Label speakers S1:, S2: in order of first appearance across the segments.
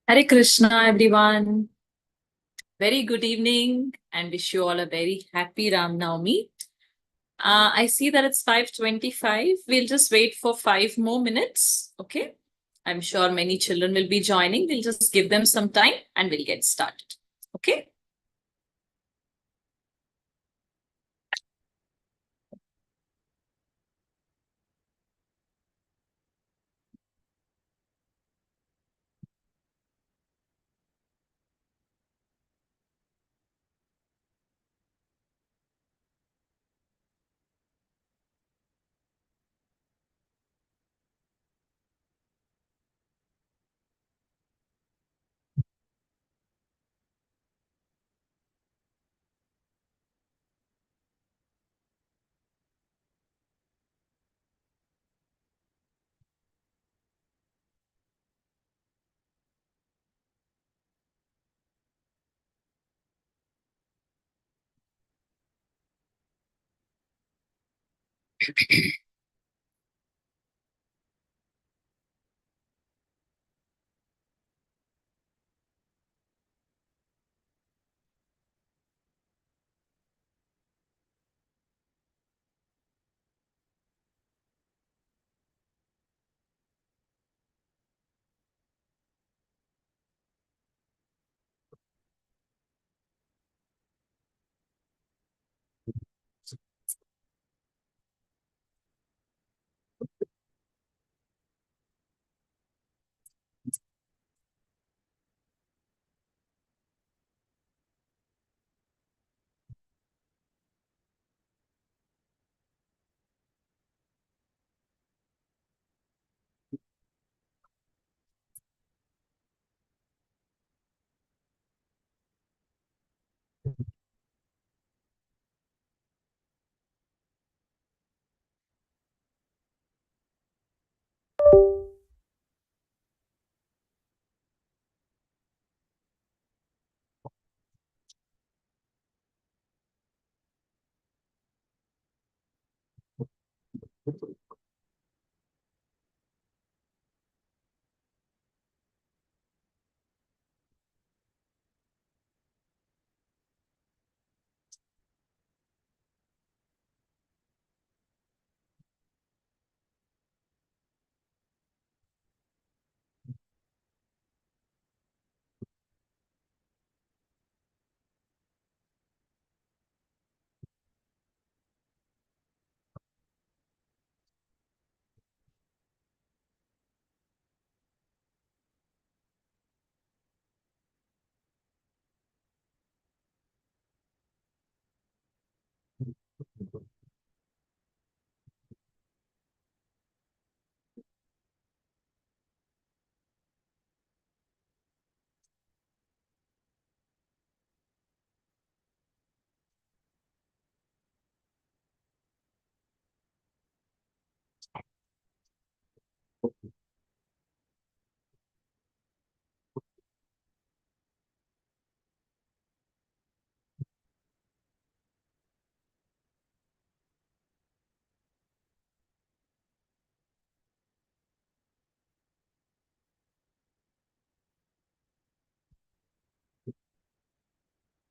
S1: Hare Krishna, everyone. Very good evening and wish you all a very happy Ram Navami. I see that it's 5:25. We'll just wait for 5 more minutes. Okay. I'm sure many children will be joining. We'll just give them some time and we'll get started. Okay.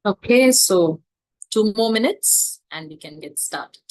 S1: Okay. So 2 more minutes and we can get started.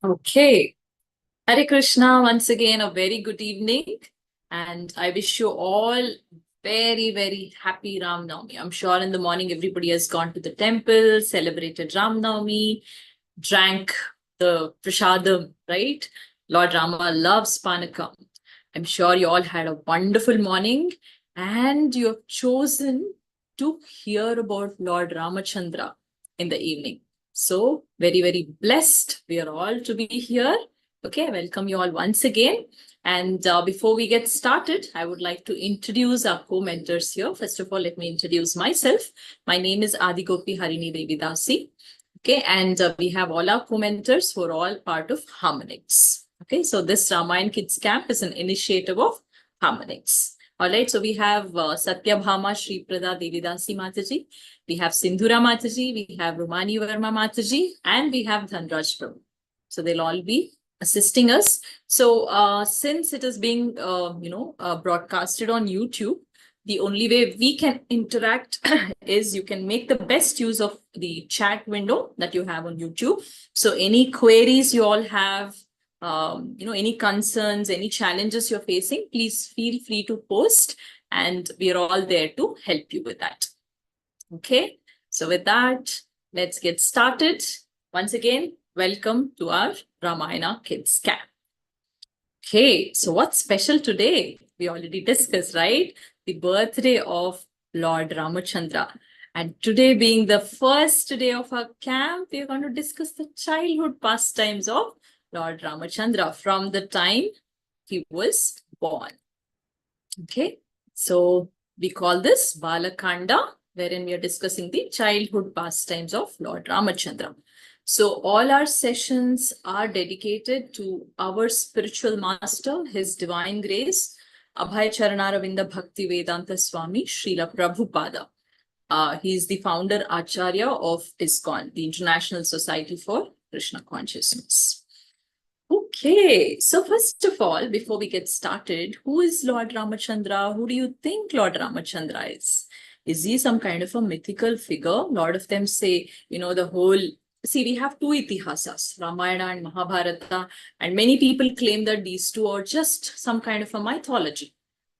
S1: Okay. Hare Krishna, once again, a very good evening. and I wish you all very, very happy Ram Navami. I'm sure in the morning everybody has gone to the temple, celebrated Ram Navami, drank the prasadam, right? Lord Rama loves panakam. I'm sure you all had a wonderful morning and you have chosen to hear about Lord Ramachandra in the evening. So, very, very blessed we are all to be here. Okay, I welcome you all once again. And before we get started, I would like to introduce our co-mentors here. First of all, let me introduce myself. My name is Adigopi Harini Devidasi. Okay, and we have all our co-mentors who are all part of Harmonix. Okay, so this Ramayana Kids Camp is an initiative of Harmonix. All right, so we have Satyabhama Shri Prada Devidasi Mataji, we have Sindhura Mataji, we have Rumani Verma Mataji, and we have Dhanraj Prabhu. So they'll all be assisting us. So since it is being, broadcasted on YouTube, the only way we can interact is you can make the best use of the chat window that you have on YouTube. So any queries you all have, any concerns, any challenges you're facing, please feel free to post and we're all there to help you with that. Okay, so with that, let's get started. Once again, welcome to our Ramayana Kids Camp. Okay, so what's special today? We already discussed, right? The birthday of Lord Ramachandra. And today being the first day of our camp, we're going to discuss the childhood pastimes of Lord Ramachandra from the time he was born. Okay, so we call this Bala Kanda, wherein we are discussing the childhood pastimes of Lord Ramachandra. So all our sessions are dedicated to our spiritual master, His Divine Grace, Abhay Charanaravinda Bhakti Vedanta Swami, Srila Prabhupada. He is the founder Acharya of ISKCON, the International Society for Krishna Consciousness. Okay, so first of all, before we get started, who is Lord Ramachandra? Who do you think Lord Ramachandra is? Is he some kind of a mythical figure? A lot of them say, the whole... See, we have two itihasas, Ramayana and Mahabharata, and many people claim that these two are just some kind of a mythology.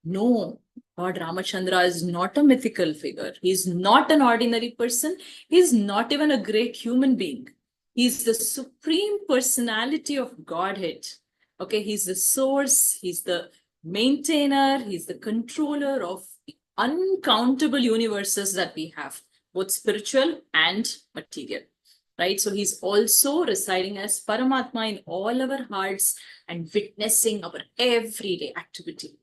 S1: No, Lord Ramachandra is not a mythical figure. He's not an ordinary person. He's not even a great human being. He's the supreme personality of Godhead. Okay, he's the source, he's the maintainer, he's the controller of the uncountable universes that we have, both spiritual and material. Right, so he's also residing as Paramatma in all our hearts and witnessing our everyday activity.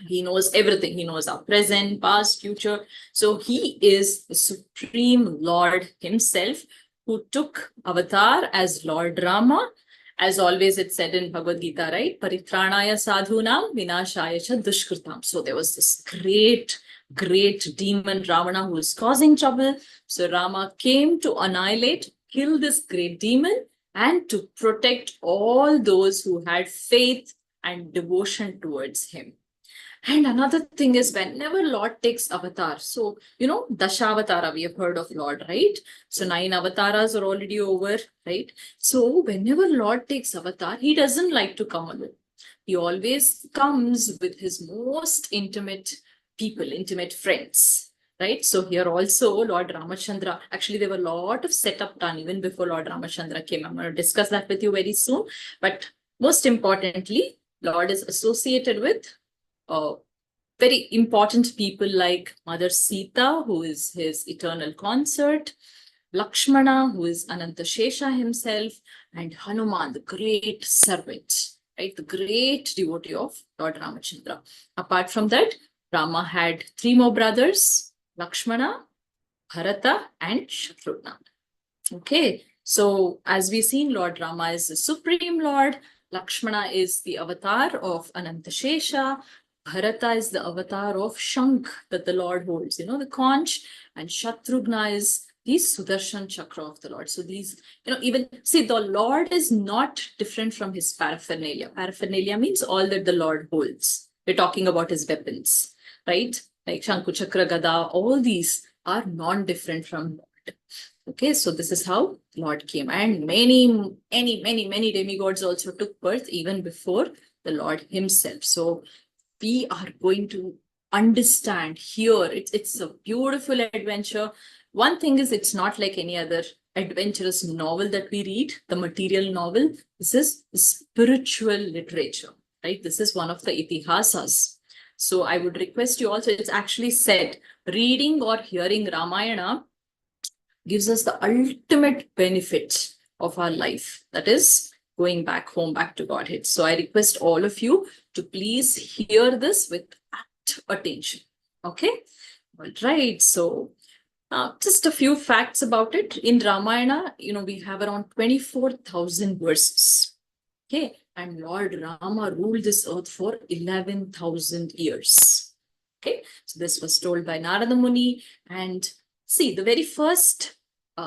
S1: He knows everything. He knows our present, past, future. So he is the Supreme Lord himself who took avatar as Lord Rama. As always, it's said in Bhagavad Gita, right? Paritranaya sadhunam vinashaya cha dushkritam. So there was this great demon Ravana who was causing trouble. So Rama came to annihilate, kill this great demon and to protect all those who had faith and devotion towards him. And another thing is whenever Lord takes avatar, so, Dashavatara, we have heard of Lord, right? So 9 avatars are already over, right? So whenever Lord takes avatar, he doesn't like to come alone. He always comes with his most intimate people, intimate friends, right? So here also Lord Ramachandra, actually there were a lot of setup done even before Lord Ramachandra came. I'm going to discuss that with you very soon. But most importantly, Lord is associated with very important people like Mother Sita, who is his eternal consort, Lakshmana, who is Anantashesha himself, and Hanuman, the great servant, right? The great devotee of Lord Ramachandra. Apart from that, Rama had 3 more brothers, Lakshmana, Bharata, and Shatrughna. Okay, so as we've seen, Lord Rama is the Supreme Lord, Lakshmana is the avatar of Anantashesha, Bharata is the avatar of Shankh that the Lord holds, the conch, and Shatrughna is the Sudarshan Chakra of the Lord. So these, even, see, the Lord is not different from his paraphernalia. Paraphernalia means all that the Lord holds. We're talking about his weapons, right? Like Shankhu, Chakra, Gada, all these are non-different from Lord. Okay, so this is how Lord came. And many demigods also took birth even before the Lord himself. So we are going to understand here. It's a beautiful adventure. One thing is, it's not like any other adventurous novel that we read, the material novel. This is spiritual literature, right? This is one of the itihasas. So I would request you also, it's actually said, reading or hearing Ramayana gives us the ultimate benefit of our life. That is going back home, back to Godhead. So I request all of you to please hear this with apt attention. Okay? All right. So just a few facts about it. In Ramayana, we have around 24,000 verses. Okay. And Lord Rama ruled this earth for 11,000 years. Okay. So this was told by Narada Muni. And see, the very first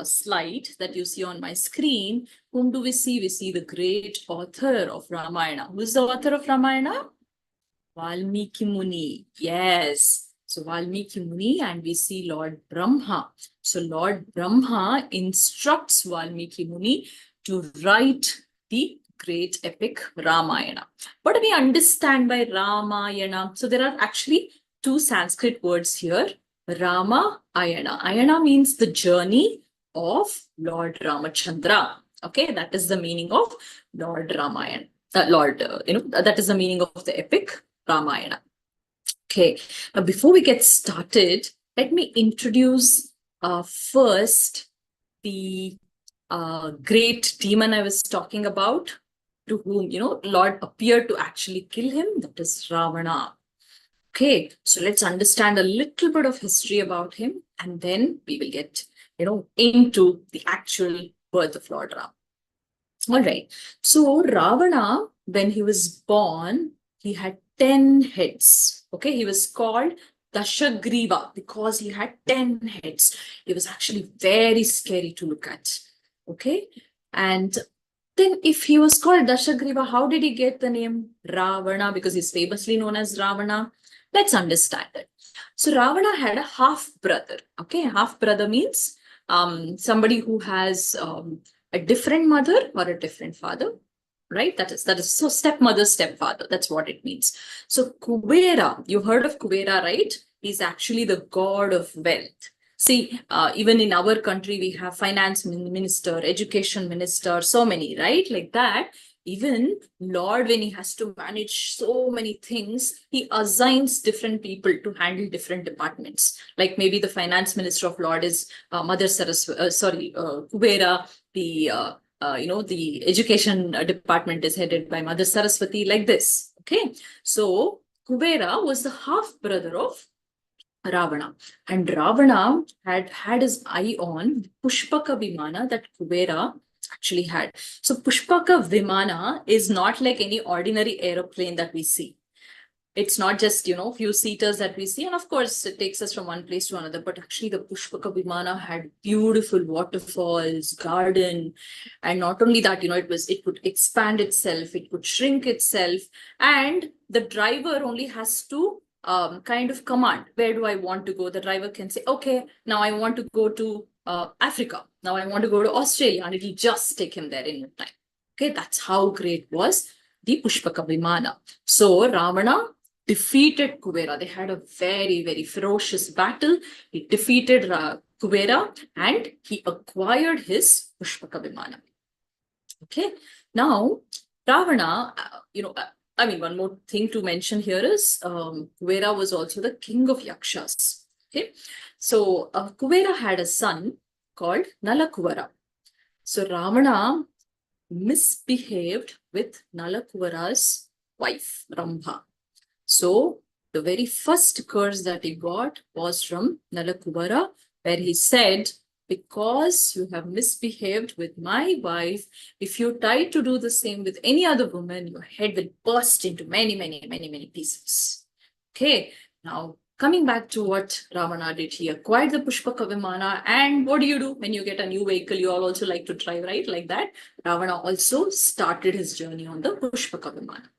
S1: slide that you see on my screen, whom do we see? We see the great author of Ramayana. Who is the author of Ramayana? Valmiki Muni. Yes. So Valmiki Muni, and we see Lord Brahma. So Lord Brahma instructs Valmiki Muni to write the great epic Ramayana. What do we understand by Ramayana? So there are actually two Sanskrit words here. Rama, Ayana. Ayana means the journey of Lord Ramachandra. Okay, that is the meaning of Lord Ramayana. That is the meaning of the epic Ramayana. Okay, now before we get started, let me introduce first the great demon I was talking about, to whom, Lord appeared to actually kill him. That is Ravana. Okay, so let's understand a little bit of history about him, and then we will get, into the actual birth of Lord Ram. All right. So Ravana, when he was born, he had 10 heads. Okay, he was called Dashagriva because he had 10 heads. He was actually very scary to look at. Okay, and then if he was called Dashagriva, how did he get the name Ravana? Because he's famously known as Ravana. Let's understand it. So Ravana had a half brother. Okay, half brother means somebody who has a different mother or a different father, right? That is so stepmother, stepfather. That's what it means. So Kubera, you heard of Kubera, right? He's actually the god of wealth. See, even in our country, we have finance minister, education minister, so many, right? Like that. Even Lord, when he has to manage so many things, he assigns different people to handle different departments. Like maybe the finance minister of Lord is Mother Saraswati, Kubera. The education department is headed by Mother Saraswati, like this. Okay, so Kubera was the half brother of Ravana, and Ravana had his eye on Pushpaka Vimana that Kubera actually had. So Pushpaka Vimana is not like any ordinary aeroplane that we see. It's not just, few seaters that we see. And of course, it takes us from one place to another. But actually, the Pushpaka Vimana had beautiful waterfalls, garden. And not only that, it could expand itself, it could shrink itself. And the driver only has to kind of command, where do I want to go? The driver can say, okay, now I want to go to Africa. Now I want to go to Australia. And it'll just take him there in no time. Okay, that's how great was the Pushpaka Vimana. So Ravana defeated Kubera. They had a very, very ferocious battle. He defeated Kubera and he acquired his Pushpaka Vimana. Okay, now Ravana, one more thing to mention here is Kubera was also the king of Yakshas. Okay, so Kubera had a son called Nalakuvara. So Ravana misbehaved with Nalakuvara's wife, Rambha. So the very first curse that he got was from Nalakuvara, where he said, because you have misbehaved with my wife, if you try to do the same with any other woman, your head will burst into many, many, many, many pieces. Okay, now coming back to what Ravana did, he acquired the Pushpaka Vimana. And what do you do when you get a new vehicle? You all also like to drive, right? Like that. Ravana also started his journey on the Pushpaka Vimana.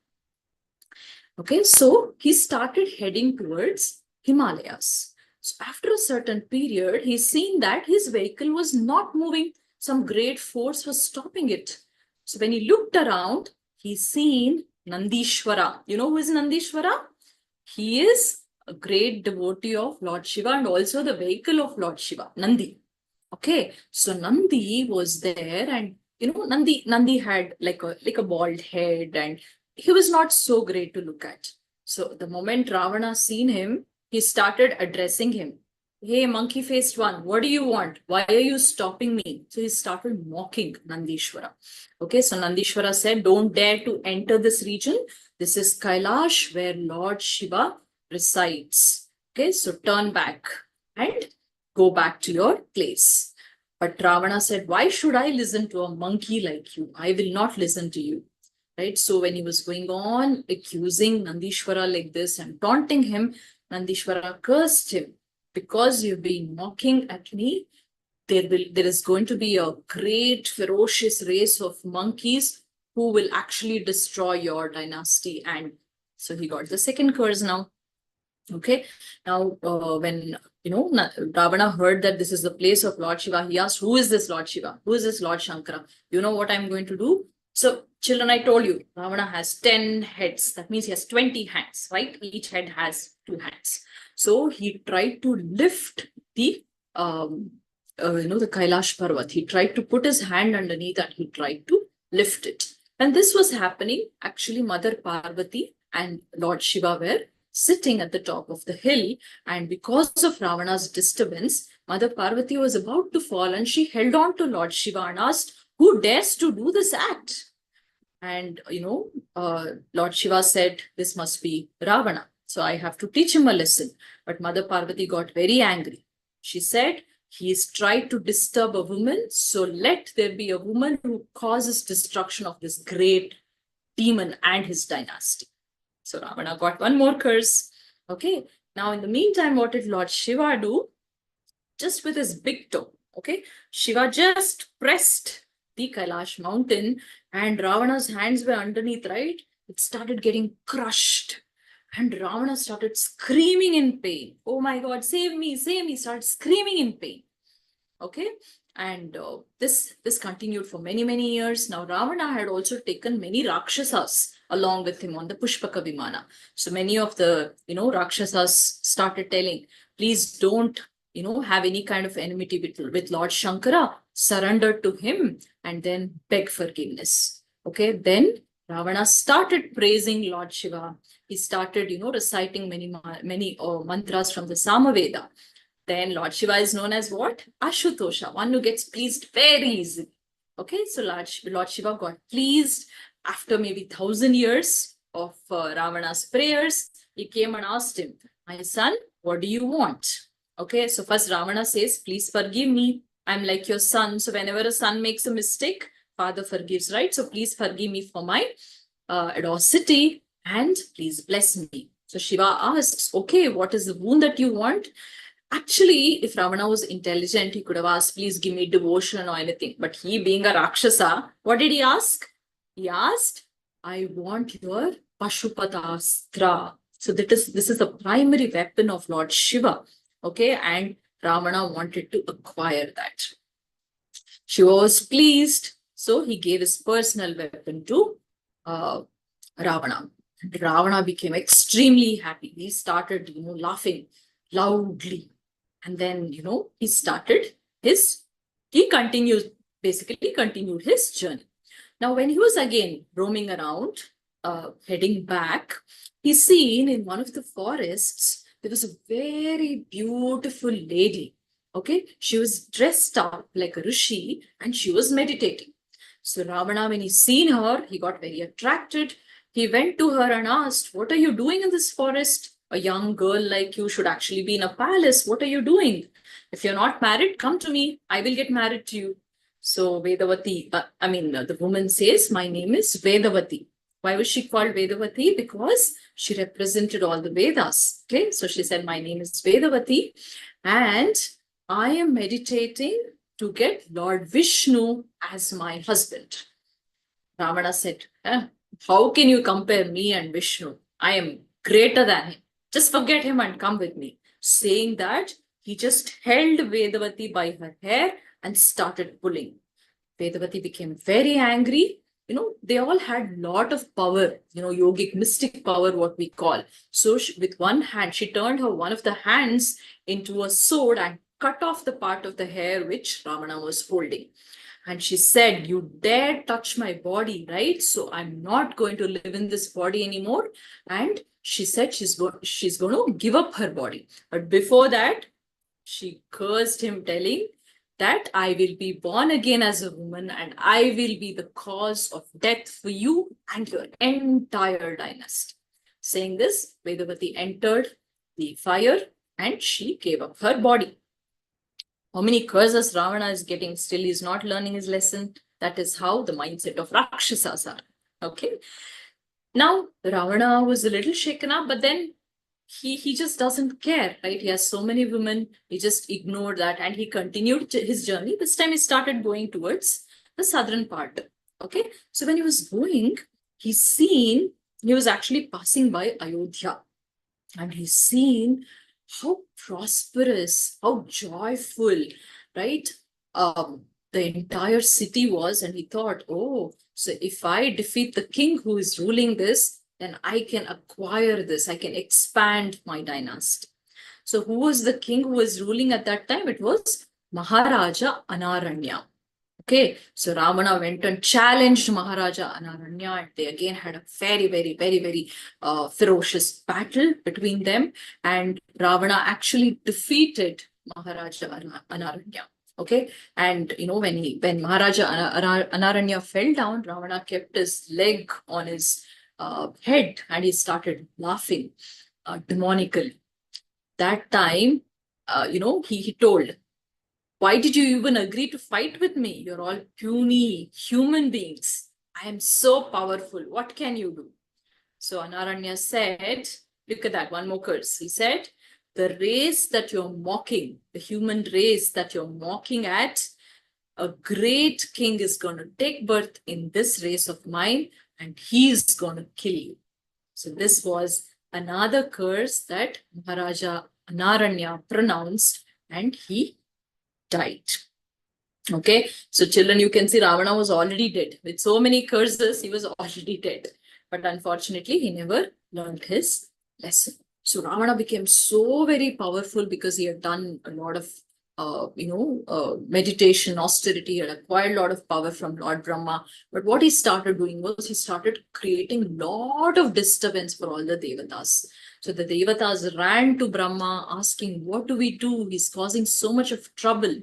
S1: Okay, so he started heading towards Himalayas. So after a certain period, he's seen that his vehicle was not moving. Some great force was stopping it. So when he looked around, he's seen Nandishwara. You know who is Nandishwara? He is a great devotee of Lord Shiva and also the vehicle of Lord Shiva, Nandi. Okay, so Nandi was there, and Nandi had like a bald head, and he was not so great to look at. So the moment Ravana seen him, he started addressing him. Hey, monkey faced one, what do you want? Why are you stopping me? So he started mocking Nandishwara. Okay, so Nandishwara said, don't dare to enter this region. This is Kailash where Lord Shiva resides. Okay, so turn back and go back to your place. But Ravana said, why should I listen to a monkey like you? I will not listen to you. Right? So when he was going on accusing Nandishwara like this and taunting him, Nandishwara cursed him. Because you've been mocking at me, there is going to be a great ferocious race of monkeys who will actually destroy your dynasty. And so he got the second curse now. Okay, now when Ravana heard that this is the place of Lord Shiva, he asked, who is this Lord Shiva? Who is this Lord Shankara? You know what I'm going to do? So children, I told you, Ravana has 10 heads. That means he has 20 hands, right? Each head has 2 hands. So he tried to lift the the Kailash Parvat. He tried to put his hand underneath and he tried to lift it. And this was happening, actually Mother Parvati and Lord Shiva were sitting at the top of the hill, and because of Ravana's disturbance, Mother Parvati was about to fall, and she held on to Lord Shiva and asked, who dares to do this act? And Lord Shiva said, this must be Ravana, so I have to teach him a lesson. But Mother Parvati got very angry. She said, he has tried to disturb a woman, so let there be a woman who causes destruction of this great demon and his dynasty. So Ravana got one more curse. Okay. Now, in the meantime, what did Lord Shiva do? Just with his big toe, okay, Shiva just pressed the Kailash mountain, and Ravana's hands were underneath, right? It started getting crushed, and Ravana started screaming in pain. Oh my God, save me, save me. Started screaming in pain. Okay. And this continued for many, many years. Now, Ravana had also taken many Rakshasas along with him on the Pushpaka Vimana. So many of the, Rakshasas started telling, please don't, have any kind of enmity with Lord Shankara. Surrender to him and then beg forgiveness. Okay. Then Ravana started praising Lord Shiva. He started, reciting many mantras from the Samaveda. Then Lord Shiva is known as what? Ashutosha, one who gets pleased very easily. Okay, so Lord Shiva got pleased after maybe 1,000 years of Ravana's prayers. He came and asked him, my son, what do you want? Okay, so first Ravana says, please forgive me. I'm like your son. So whenever a son makes a mistake, father forgives, right? So please forgive me for my adversity and please bless me. So Shiva asks, okay, what is the boon that you want? Actually, if Ravana was intelligent, he could have asked, please give me devotion or anything. But he, being a Rakshasa, what did he ask? He asked, I want your Pashupatastra. So this is the primary weapon of Lord Shiva. Okay, and Ravana wanted to acquire that. Shiva was pleased, so he gave his personal weapon to Ravana. Ravana became extremely happy. He started, laughing loudly. And then, he continued his journey. Now, when he was again roaming around, heading back, he seen in one of the forests, there was a very beautiful lady. Okay, she was dressed up like a rishi and she was meditating. So Ravana, when he seen her, he got very attracted. He went to her and asked, what are you doing in this forest? A young girl like you should actually be in a palace. What are you doing? If you're not married, come to me. I will get married to you. So Vedavati, the woman says, my name is Vedavati. Why was she called Vedavati? Because she represented all the Vedas. Okay, so she said, my name is Vedavati and I am meditating to get Lord Vishnu as my husband. Ravana said, how can you compare me and Vishnu? I am greater than him. Just forget him and come with me. Saying that, he just held Vedavati by her hair and started pulling. Vedavati became very angry. they all had lot of power, yogic, mystic power, what we call. So with one hand, she turned one of the hands into a sword and cut off the part of the hair which Ravana was holding. And she said, you dare touch my body, right? So I'm not going to live in this body anymore. And she said she's going to give up her body. But before that, she cursed him, telling that I will be born again as a woman and I will be the cause of death for you and your entire dynasty. Saying this, Vedavati entered the fire and she gave up her body. How many curses Ravana is getting, still he's not learning his lesson. That is how the mindset of Rakshasas are. Okay. Now, Ravana was a little shaken up, but then he just doesn't care, right? He has so many women, he just ignored that and he continued his journey. This time he started going towards the southern part. Okay. So when he was going, he was actually passing by Ayodhya and he's seen how prosperous, how joyful, right? The entire city was, and he thought, oh, so if I defeat the king who is ruling this, then I can acquire this, I can expand my dynasty. So who was the king who was ruling at that time? It was Maharaja Anaranya. Okay, so Ravana went and challenged Maharaja Anaranya, and they again had a very, very, very, very ferocious battle between them. And Ravana actually defeated Maharaja Anaranya. Okay, and when Maharaja Anaranya fell down, Ravana kept his leg on his head and he started laughing demonically. That time, he told, why did you even agree to fight with me? You're all puny human beings. I am so powerful. What can you do? So Anaranya said, look at that, one more curse. He said, the race that you're mocking, the human race that you're mocking at, a great king is going to take birth in this race of mine and he's going to kill you. So this was another curse that Maharaja Anaranya pronounced and he died. Okay, so children, you can see Ravana was already dead. With so many curses, he was already dead. But unfortunately, he never learned his lesson. So Ravana became so very powerful because he had done a lot of meditation, austerity, had acquired a lot of power from Lord Brahma. But what he started doing was he started creating a lot of disturbance for all the Devatas. So the Devatas ran to Brahma asking, what do we do? He's causing so much of trouble,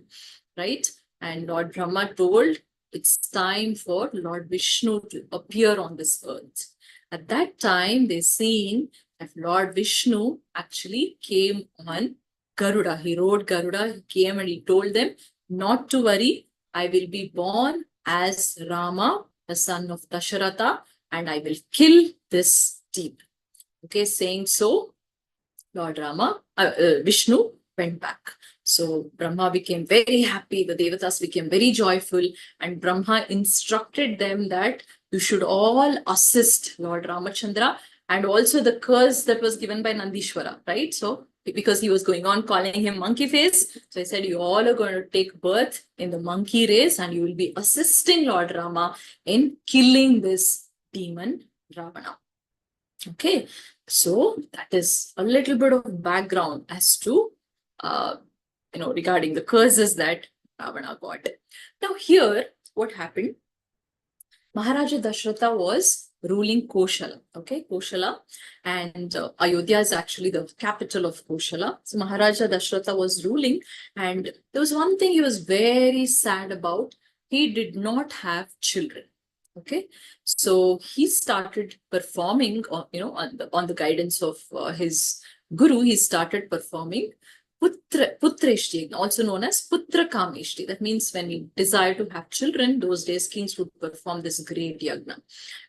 S1: right? And Lord Brahma told, it's time for Lord Vishnu to appear on this earth. At that time, they seen that Lord Vishnu actually came on Garuda. He rode Garuda, he came and he told them, not to worry, I will be born as Rama, the son of Dasharatha, and I will kill this demon. Okay, saying so, Lord Vishnu went back. So Brahma became very happy, the Devatas became very joyful, and Brahma instructed them that you should all assist Lord Ramachandra, and also the curse that was given by Nandishwara, right? So because he was going on calling him monkey face, so he said, you all are going to take birth in the monkey race and you will be assisting Lord Rama in killing this demon Ravana. Okay, so that is a little bit of background as to regarding the curses that Ravana got. Now here, what happened? Maharaja Dasharatha was ruling Koshala. Okay, Koshala, and Ayodhya is actually the capital of Koshala. So Maharaja Dasharatha was ruling, and there was one thing he was very sad about. He did not have children. Okay, so he started performing, on the guidance of his guru. He started performing Putreshti, also known as Putra Kameshti. That means when you desire to have children, those days kings would perform this great yagna.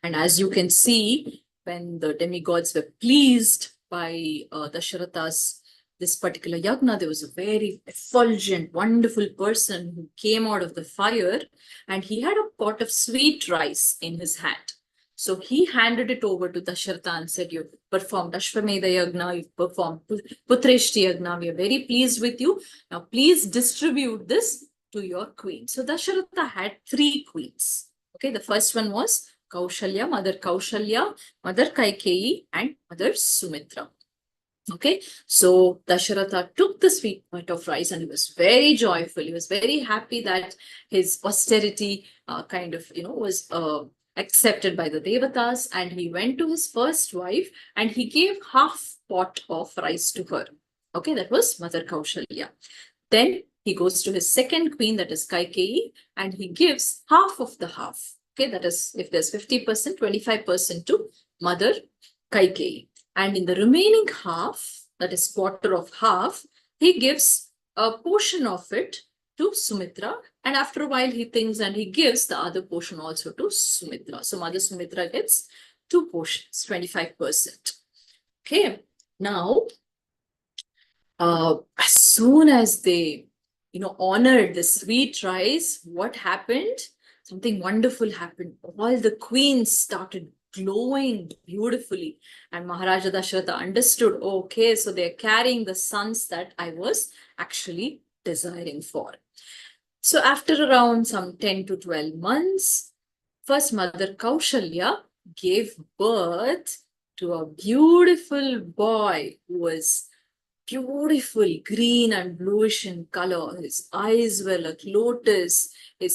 S1: And as you can see, when the demigods were pleased by Dasharatha's this particular yagna, there was a very effulgent, wonderful person who came out of the fire, and he had a pot of sweet rice in his hand. So he handed it over to Dasharatha and said, you've performed Ashwamedha Yagna, you've performed Putreshti Yagna, we are very pleased with you. Now please distribute this to your queen. So Dasharatha had 3 queens. Okay, the first one was Kaushalya, Mother Kaikeyi, and Mother Sumitra. Okay, so Dasharatha took the sweet pot of rice and he was very joyful. He was very happy that his austerity was accepted by the Devatas, and he went to his first wife and he gave half pot of rice to her. Okay, that was Mother Kaushalya. Then he goes to his second queen, that is Kaikeyi, and he gives half of the half. Okay, that is, if there's 50%, 25% to Mother Kaikeyi. And in the remaining half, that is quarter of half, he gives a portion of it to Sumitra. And after a while, he thinks and he gives the other portion also to Sumitra. So Mother Sumitra gets two portions, 25%. Okay, now, as soon as they, honored the sweet rice, what happened? Something wonderful happened. All the queens started glowing beautifully. And Maharaja Dasharatha understood, okay, so they're carrying the sons that I was actually desiring for. So after around some 10 to 12 months, first Mother Kaushalya gave birth to a beautiful boy who was beautiful, green and bluish in color. His eyes were like lotus. His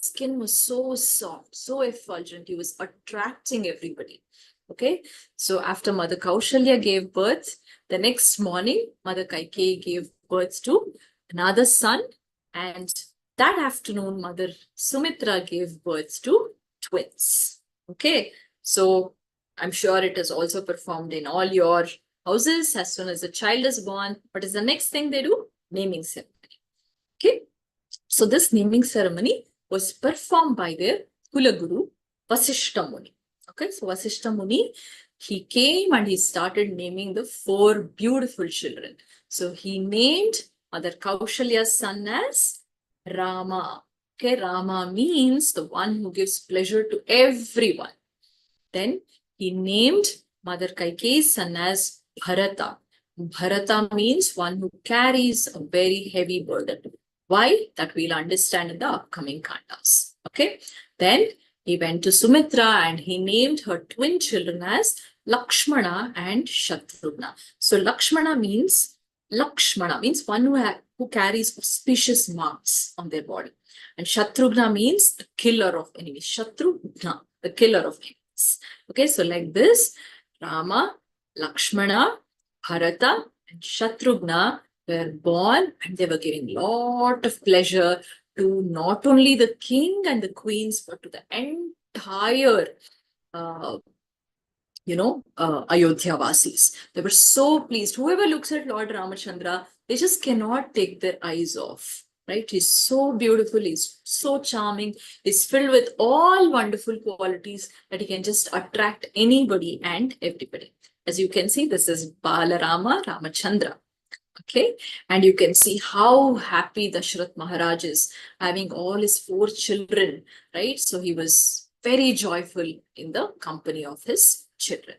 S1: skin was so soft, so effulgent. He was attracting everybody. Okay, so after Mother Kaushalya gave birth, the next morning, Mother Kaikeyi gave birth to another son, and that afternoon, Mother Sumitra gave birth to twins. Okay, so I'm sure it is also performed in all your houses. As soon as the child is born, what is the next thing they do? Naming ceremony. Okay, so this naming ceremony was performed by their Kulaguru, Vasishta Muni. Okay, so Vasishta Muni, he came and he started naming the 4 beautiful children. So he named Mother Kaushalya's son as Rama. Okay, Rama means the one who gives pleasure to everyone. Then he named Mother Kaikeyi's son as Bharata. Bharata means one who carries a very heavy burden. Why? That we'll understand in the upcoming Kandas. Okay. Then he went to Sumitra and he named her twin children as Lakshmana and Shatrughna. So Lakshmana means one who carries auspicious marks on their body. And Shatrughna means the killer of enemies. Shatrughna, the killer of enemies. Okay, so like this, Rama, Lakshmana, Bharata, and Shatrughna were born, and they were giving lot of pleasure to not only the king and the queens, but to the entire Ayodhya Vasis. They were so pleased. Whoever looks at Lord Ramachandra, they just cannot take their eyes off. Right? He's so beautiful. He's so charming. He's filled with all wonderful qualities that he can just attract anybody and everybody. As you can see, this is Balarama Ramachandra. Okay, and you can see how happy Dasharath Maharaj is having all his 4 children, right? So he was very joyful in the company of his children.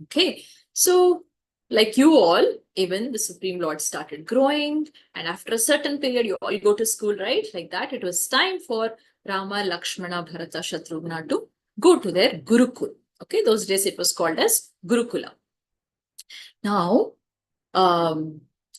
S1: Okay, so like you all, even the Supreme Lord started growing, and after a certain period, you all go to school, right? Like that, it was time for Rama, Lakshmana, Bharata, Shatrughna to go to their Gurukul. Okay, those days it was called as Gurukula. Now,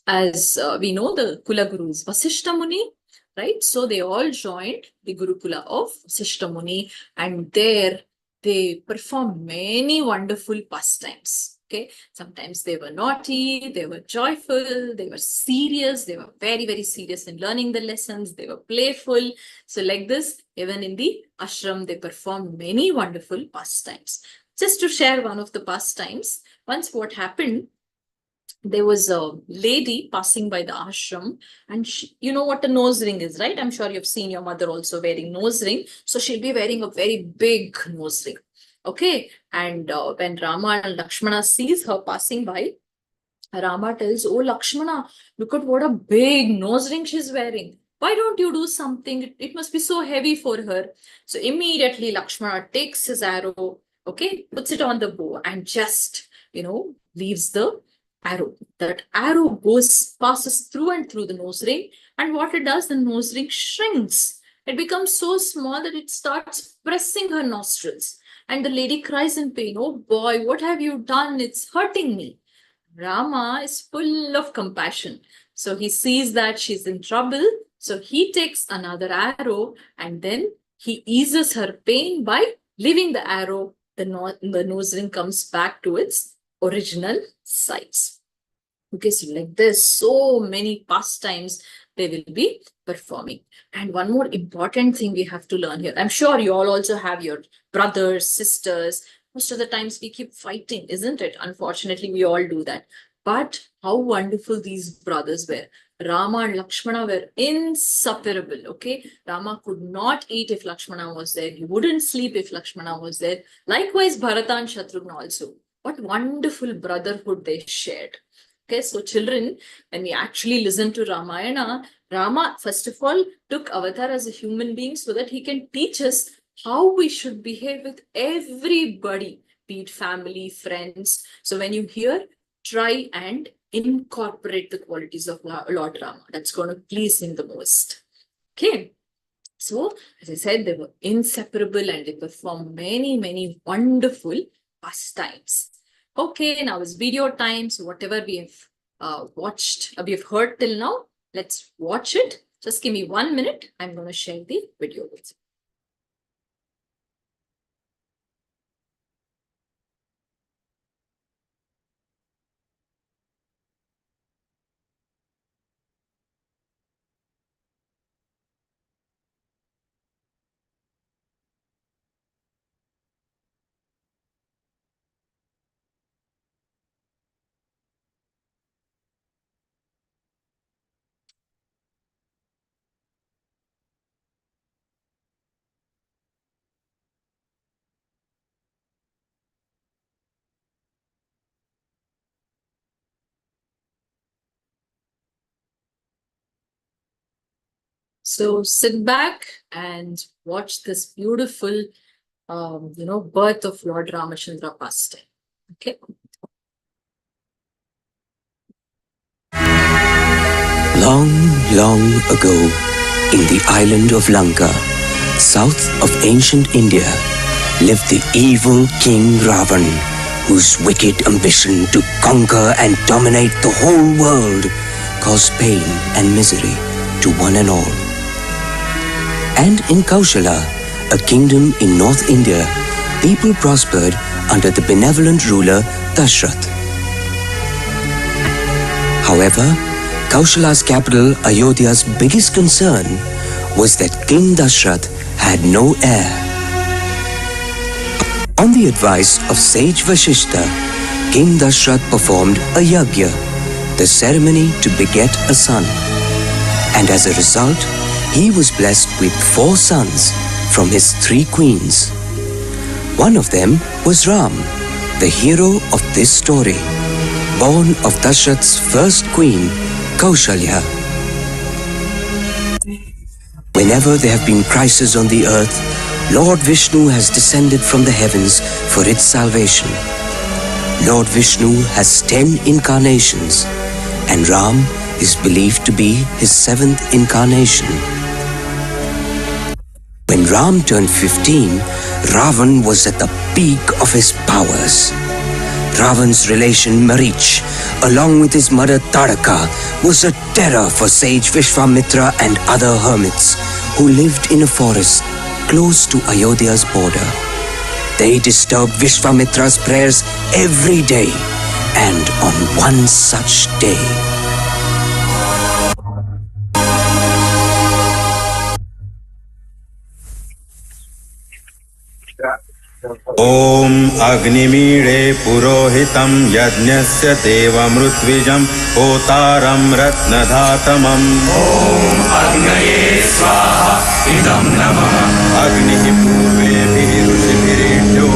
S1: as we know, the Kula Guru is Vasishta Muni, right? So they all joined the Gurukula of Vasishta Muni, and there they performed many wonderful pastimes. Okay, sometimes they were naughty, they were joyful, they were serious, they were very, very serious in learning the lessons, they were playful. So like this, even in the ashram, they performed many wonderful pastimes. Just to share one of the pastimes, once what happened, there was a lady passing by the ashram, and she, you know what a nose ring is, right? I'm sure you've seen your mother also wearing nose ring. So she'll be wearing a very big nose ring. Okay. And when Rama and Lakshmana sees her passing by, Rama tells, oh, Lakshmana, look at what a big nose ring she's wearing. Why don't you do something? It must be so heavy for her. So immediately Lakshmana takes his arrow, okay, puts it on the bow and just, leaves the arrow. That arrow passes through and through the nose ring. And what it does, the nose ring shrinks It becomes so small that it starts pressing her nostrils. And the lady cries in pain, "Oh boy, what have you done? It's hurting me." Rama is full of compassion. So he sees that she's in trouble. So he takes another arrow and then he eases her pain by leaving the arrow. The nose ring comes back to its original size. Okay, so like there's so many pastimes they will be performing. And one more important thing we have to learn here. I'm sure you all also have your brothers, sisters. Most of the times we keep fighting, isn't it? Unfortunately, we all do that. But how wonderful these brothers were. Rama and Lakshmana were inseparable, okay? Rama could not eat if Lakshmana was there. He wouldn't sleep if Lakshmana was there. Likewise, Bharata and Shatrughna also. What wonderful brotherhood they shared. Okay, so children, when we actually listen to Ramayana, Rama, first of all, took avatar as a human being so that he can teach us how we should behave with everybody, be it family, friends. So when you hear, try and incorporate the qualities of Lord Rama. That's going to please him the most. Okay. So, as I said, they were inseparable and they performed many, many wonderful pastimes. Okay, now it's video time. So whatever we have we have heard till now, let's watch it. Just give me 1 minute. I'm going to share the video with you. So sit back and watch this beautiful, birth of Lord Ramachandra pastime. Okay.
S2: Long, long ago, in the island of Lanka, south of ancient India, lived the evil King Ravana, whose wicked ambition to conquer and dominate the whole world caused pain and misery to one and all. And in Kaushala, a kingdom in North India, people prospered under the benevolent ruler Dashrath. However, Kaushala's capital, Ayodhya's biggest concern was that King Dashrath had no heir. On the advice of sage Vashishta, King Dashrath performed a yagya, the ceremony to beget a son. And as a result, he was blessed with 4 sons from his 3 queens. One of them was Ram, the hero of this story, born of Dashrath's first queen, Kaushalya. Whenever there have been crises on the earth, Lord Vishnu has descended from the heavens for its salvation. Lord Vishnu has 10 incarnations, and Ram is believed to be his 7th incarnation. When Ram turned 15, Ravana was at the peak of his powers. Ravana's relation Marich, along with his mother Taraka, was a terror for sage Vishwamitra and other hermits who lived in a forest close to Ayodhya's border. They disturbed Vishwamitra's prayers every day, and on one such day,
S3: Om Agnimire Purohitam Yajnasya Devamrutwijam Hotaram Ratnadhatamam Om Agnaye Swaha Idam Namah Agnihi Purvebihi Rushibhirinyo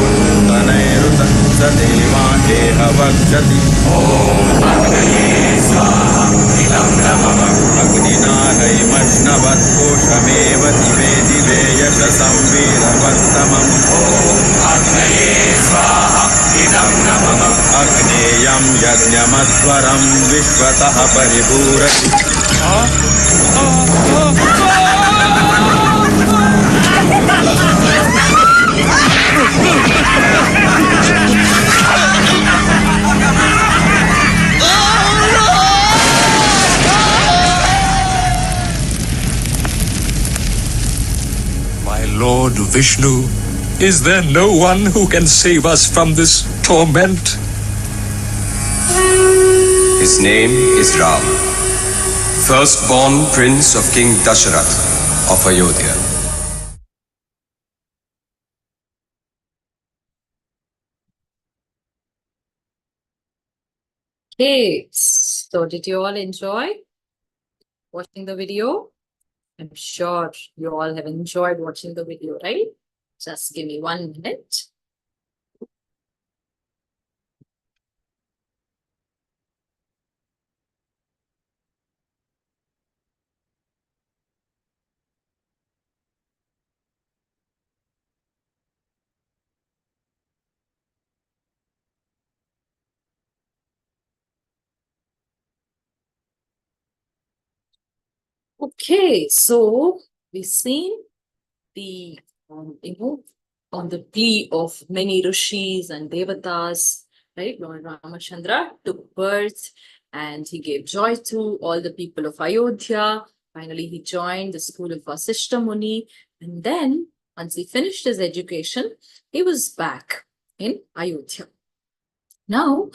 S3: Tanairutam Sadevane Havakshati Om Agnaye Swaha Idam Namah Agnina Gaimashnavat Koshameva Dive Dive Yashasam Viravattamam Om Agnaye Swaha Idam Namah Agneyam Yajnamatvaram Vishwataha Paribhurati
S4: My Lord Vishnu, is there no one who can save us from this torment?
S5: His name is Ram, firstborn prince of King Dasharath of Ayodhya.
S1: Okay, so did you all enjoy watching the video? I'm sure you all have enjoyed watching the video, right? Just give me 1 minute. Okay, so we've seen the, on the plea of many rishis and devatas, right? Lord Ramachandra took birth and he gave joy to all the people of Ayodhya. Finally, he joined the school of Vasishta Muni. And then, once he finished his education, he was back in Ayodhya. Now,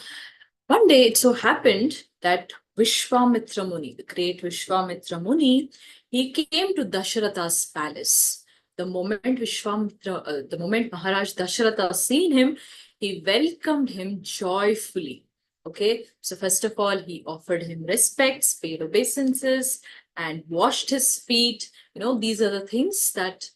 S1: one day it so happened that Vishwamitra Muni, the great Vishwamitra Muni, he came to Dasharatha's palace. The moment the moment Maharaj Dasharatha seen him, he welcomed him joyfully. Okay, so first of all, he offered him respects, paid obeisances, and washed his feet. These are the things that,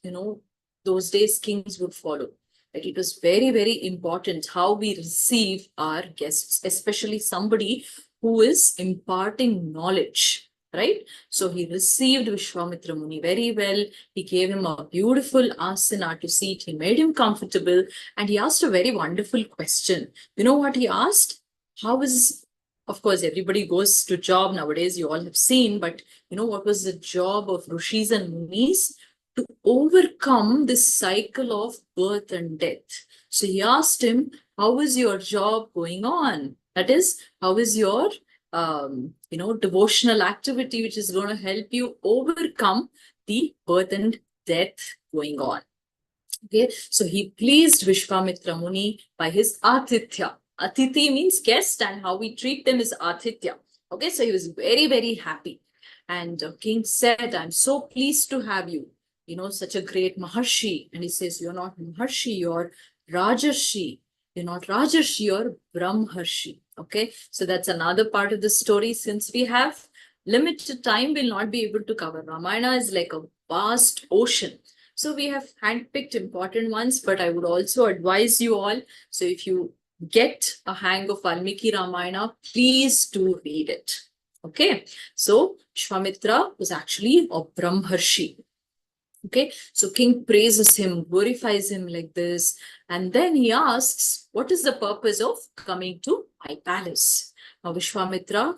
S1: those days kings would follow. Like, it was very, very important how we receive our guests, especially somebody who is imparting knowledge, right? So he received Vishwamitra Muni very well. He gave him a beautiful asana to seat. He made him comfortable and he asked a very wonderful question. You know what he asked? Of course, everybody goes to job nowadays, you all have seen, but what was the job of rishis and munis? To overcome this cycle of birth and death. So he asked him, how is your job going on? That is, how is your devotional activity which is going to help you overcome the birth and death going on. Okay, so he pleased Vishwamitra Muni by his atithya. Atithi means guest, and how we treat them is atithya. Okay, so he was very, very happy. And king said, I'm so pleased to have you. Such a great Maharshi. And he says, you're not Maharshi, you're Rajarshi. You're not Rajarshi, you're Brahmarshi. Okay, so that's another part of the story. Since we have limited time, we'll not be able to cover. Ramayana is like a vast ocean. So we have handpicked important ones, but I would also advise you all. So if you get a hang of Valmiki Ramayana, please do read it. Okay, so Vishwamitra was actually a Brahmarshi. Okay, so king praises him, glorifies him like this. And then he asks, what is the purpose of coming to my palace? Now Vishwamitra,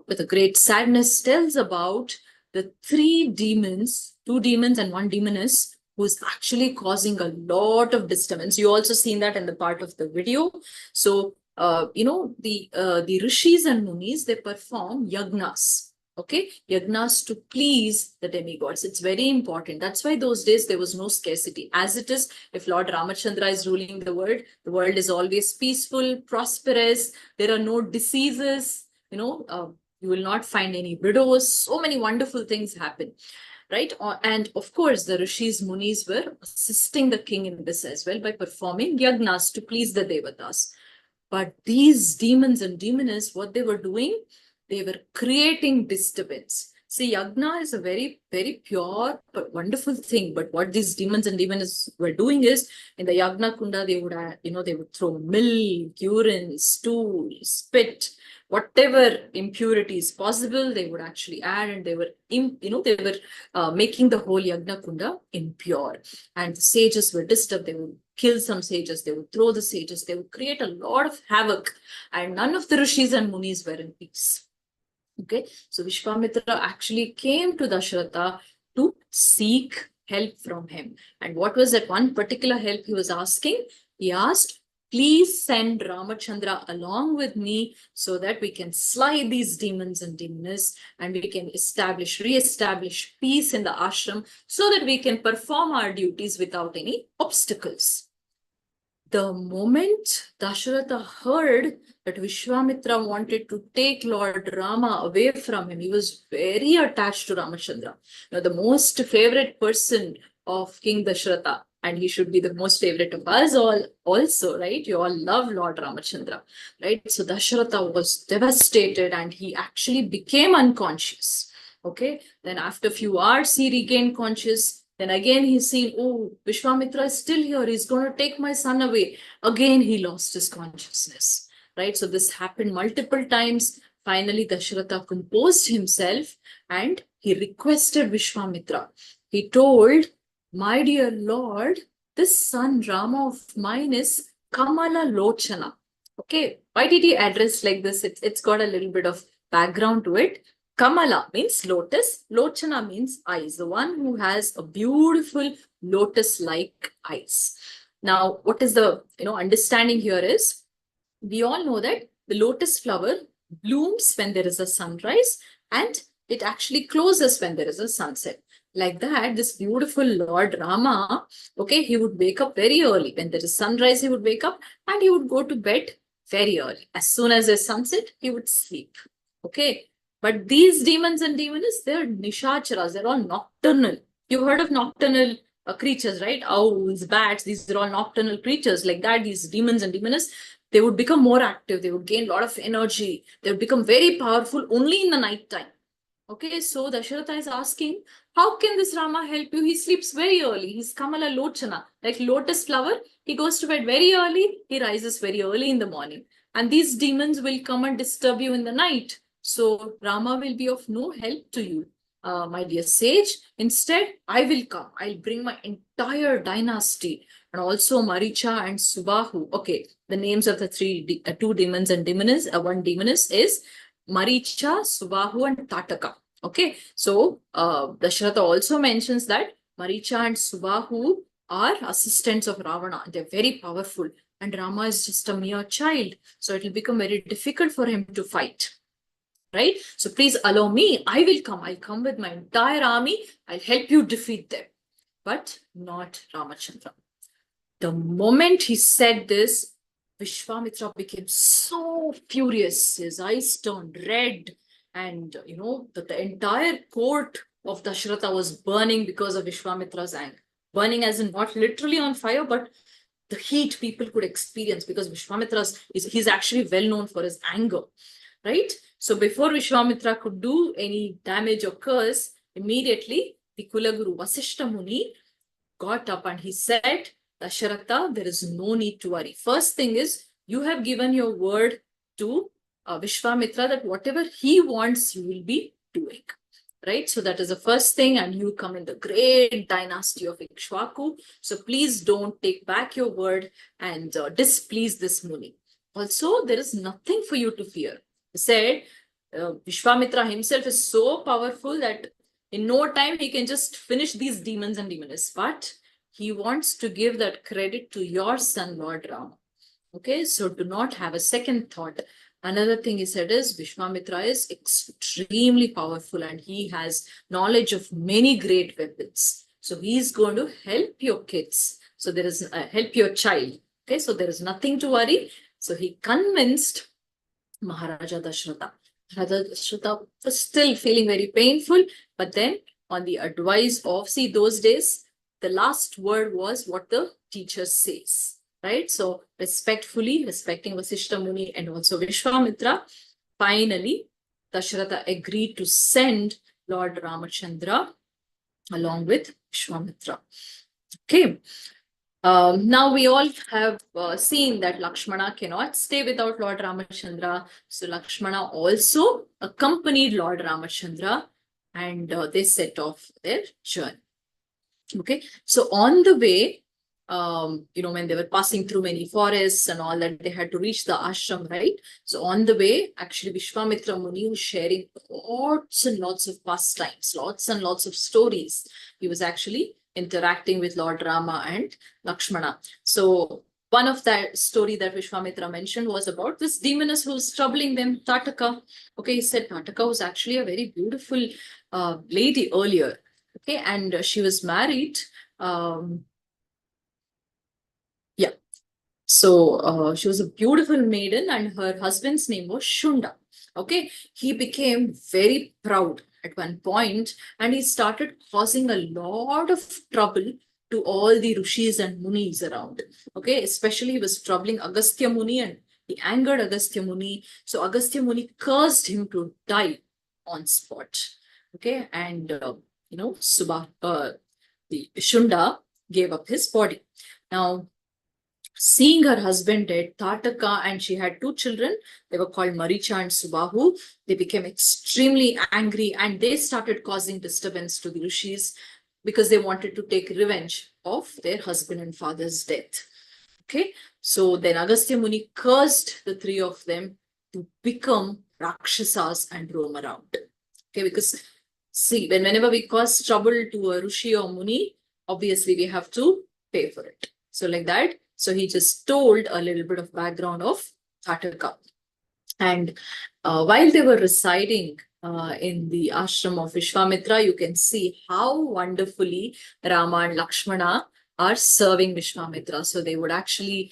S1: with a great sadness tells about the 3 demons, 2 demons and 1 demoness, who is actually causing a lot of disturbance. You also seen that in the part of the video. So, the rishis and munis, they perform yagnas. Okay, yagnas to please the demigods. It's very important. That's why those days there was no scarcity. As it is, if Lord Ramachandra is ruling the world is always peaceful, prosperous. There are no diseases. You will not find any widows. So many wonderful things happen, right? And of course, the rishis, munis were assisting the king in this as well by performing yagnas to please the devatas. But these demons and demoness, what they were doing, they were creating disturbance. See, yagna is a very, very pure but wonderful thing. But what these demons and demoness were doing is, in the yagna kunda, they would throw milk, urine, stool, spit, whatever impurities possible, they would actually add, and they were, making the whole yagna kunda impure. And the sages were disturbed. They would kill some sages. They would throw the sages. They would create a lot of havoc, and none of the rishis and munis were in peace. Okay, so Vishwamitra actually came to Dasharatha to seek help from him. And what was that one particular help he was asking? He asked, please send Ramachandra along with me so that we can slay these demons and demoness and we can re-establish peace in the ashram so that we can perform our duties without any obstacles. The moment Dasharatha heard that Vishwamitra wanted to take Lord Rama away from him, he was very attached to Ramachandra. The most favorite person of King Dasharatha, and he should be the most favorite of us all also, right? You all love Lord Ramachandra, right? So Dasharatha was devastated and he actually became unconscious. Okay, then after a few hours, he regained conscious. Then again, he's seen, oh, Vishwamitra is still here. He's going to take my son away. Again, he lost his consciousness, right? So this happened multiple times. Finally, Dasharatha composed himself and he requested Vishwamitra. He told, my dear Lord, this son Rama of mine is Kamala Lochana. Okay, why did he address like this? It's got a little bit of background to it. Kamala means lotus. Lochana means eyes. The one who has a beautiful lotus-like eyes. Now, what is the understanding here is, we all know that the lotus flower blooms when there is a sunrise and it actually closes when there is a sunset. Like that, this beautiful Lord Rama, okay, he would wake up very early. When there is sunrise, he would wake up and he would go to bed very early. As soon as there's sunset, he would sleep. Okay. But these demons and demonesses, they're nishacharas, they're all nocturnal. You've heard of nocturnal creatures, right? Owls, bats, these are all nocturnal creatures. Like that, these demons and demonesses, they would become more active. They would gain a lot of energy. They would become very powerful only in the night time. Okay, so Dasharatha is asking, how can this Rama help you? He sleeps very early. He's Kamala Lochana, like lotus flower. He goes to bed very early. He rises very early in the morning. And these demons will come and disturb you in the night. So Rama will be of no help to you, my dear sage. Instead, I will come. I'll bring my entire dynasty and also Maricha and Subahu. Okay, the names of the two demons and demoness. One demoness is Maricha, Subahu, and Tataka. Okay, so Dasharatha also mentions that Maricha and Subahu are assistants of Ravana. They're very powerful, and Rama is just a mere child, so it will become very difficult for him to fight. Right? So please allow me. I will come. I'll come with my entire army. I'll help you defeat them, but not Ramachandra. The moment he said this, Vishwamitra became so furious. His eyes turned red. And, the entire court of Dasharatha was burning because of Vishwamitra's anger. Burning as in not literally on fire, but the heat people could experience because he's actually well known for his anger. Right? So before Vishwamitra could do any damage or curse, immediately the Kulaguru Vasishta Muni got up and he said, Dasharatha, there is no need to worry. First thing is, you have given your word to Vishwamitra that whatever he wants, you will be doing. Right? So that is the first thing, and you come in the great dynasty of Ikshvaku. So please don't take back your word and displease this Muni. Also, there is nothing for you to fear. He said, Vishwamitra himself is so powerful that in no time he can just finish these demons and demonesses. But he wants to give that credit to your son, Lord Rama. Okay, so do not have a second thought. Another thing he said is Vishwamitra is extremely powerful and he has knowledge of many great weapons. So he's going to help your kids. So there is help your child. Okay, so there is nothing to worry. So he convinced Maharaja Dasharatha. Maharaja Dasharatha was still feeling very painful, but then on the advice of, see, those days, the last word was what the teacher says, right? So respectfully, respecting Vasishta Muni and also Vishwamitra, finally, Dasharatha agreed to send Lord Ramachandra along with Vishwamitra. Okay. Now we all have seen that Lakshmana cannot stay without Lord Ramachandra. So Lakshmana also accompanied Lord Ramachandra and they set off their journey. Okay, so on the way, when they were passing through many forests and all that, they had to reach the ashram, right? So on the way, actually Vishwamitra Muni was sharing lots and lots of pastimes, lots and lots of stories. He was actually interacting with Lord Rama and Lakshmana. So one of that story that Vishwamitra mentioned was about this demoness who was troubling them, Tataka. Okay, he said Tataka was actually a very beautiful lady earlier. Okay, and she was married. Um, yeah, so she was a beautiful maiden, and her husband's name was Shunda. Okay, he became very proud at one point, and he started causing a lot of trouble to all the rishis and munis around. Okay, especially he was troubling Agastya Muni, and he angered Agastya Muni. So Agastya Muni cursed him to die on spot. Okay, and the Shunda gave up his body. Now, seeing her husband dead, Tataka, and she had two children, they were called Maricha and Subahu. They became extremely angry, and they started causing disturbance to the rishis because they wanted to take revenge of their husband and father's death. Okay, so then Agastya Muni cursed the three of them to become Rakshasas and roam around. Okay, because see, whenever we cause trouble to a rishi or muni, obviously we have to pay for it. So like that, so he just told a little bit of background of Tataka. And while they were residing in the ashram of Vishwamitra, you can see how wonderfully Rama and Lakshmana are serving Vishwamitra. So they would actually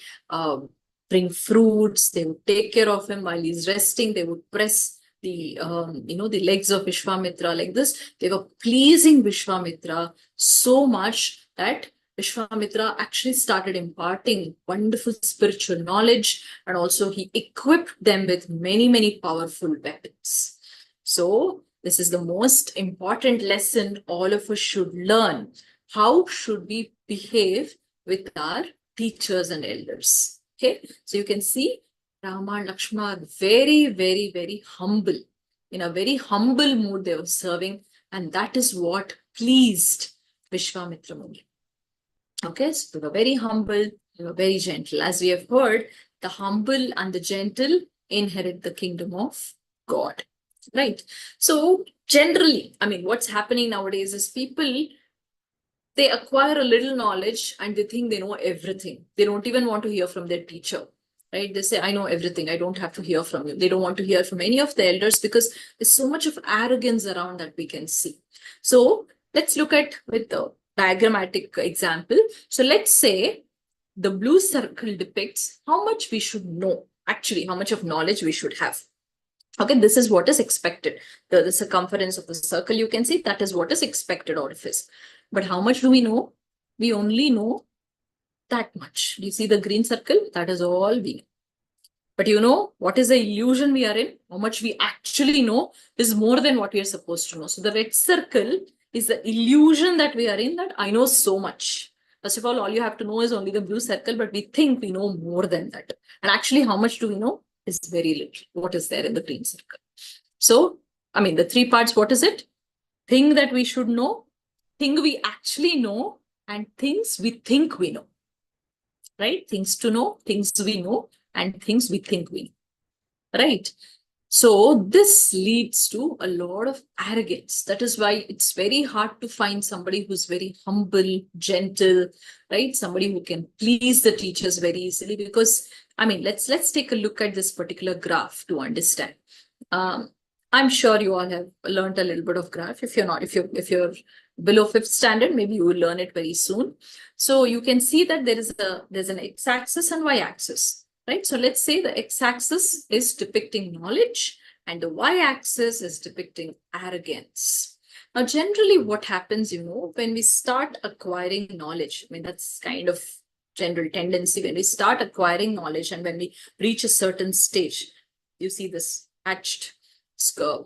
S1: bring fruits, they would take care of him while he's resting, they would press the the legs of Vishwamitra like this. They were pleasing Vishwamitra so much that Vishwamitra actually started imparting wonderful spiritual knowledge, and also he equipped them with many, many powerful weapons. So this is the most important lesson all of us should learn. How should we behave with our teachers and elders? Okay, so you can see Rama and Lakshmana are very, very, very humble. In a very humble mood they were serving, and that is what pleased Vishwamitra Muni. Okay, so they were very humble, they were very gentle. As we have heard, the humble and the gentle inherit the kingdom of God, right? So generally, I mean, what's happening nowadays is people, they acquire a little knowledge and they think they know everything. They don't even want to hear from their teacher, right? They say, I know everything. I don't have to hear from you. They don't want to hear from any of the elders because there's so much of arrogance around that we can see. So let's look at with the diagrammatic example. So let's say the blue circle depicts how much we should know, actually, how much of knowledge we should have. Okay, this is what is expected. The circumference of the circle, you can see that is what is expected out of us. But how much do we know? We only know that much. You see the green circle? That is all we know. But you know, what is the illusion we are in? How much we actually know is more than what we are supposed to know. So the red circle is the illusion that we are in, that I know so much. First of all you have to know is only the blue circle, but we think we know more than that. And actually, how much do we know is very little. What is there in the green circle? So, I mean, the three parts, what is it? Thing that we should know, thing we actually know, and things we think we know. Right? Things to know, things we know, and things we think we know. Right? So this leads to a lot of arrogance. That is why it's very hard to find somebody who's very humble, gentle, right? Somebody who can please the teachers very easily. Because, I mean, let's take a look at this particular graph to understand. I'm sure you all have learned a little bit of graph. If you're not, if you're below 5th standard, maybe you will learn it very soon. So you can see that there's an x-axis and y-axis. Right? So let's say the x-axis is depicting knowledge and the y-axis is depicting arrogance. Now, generally what happens, when we start acquiring knowledge, I mean, that's kind of general tendency. When we start acquiring knowledge and when we reach a certain stage, you see this hatched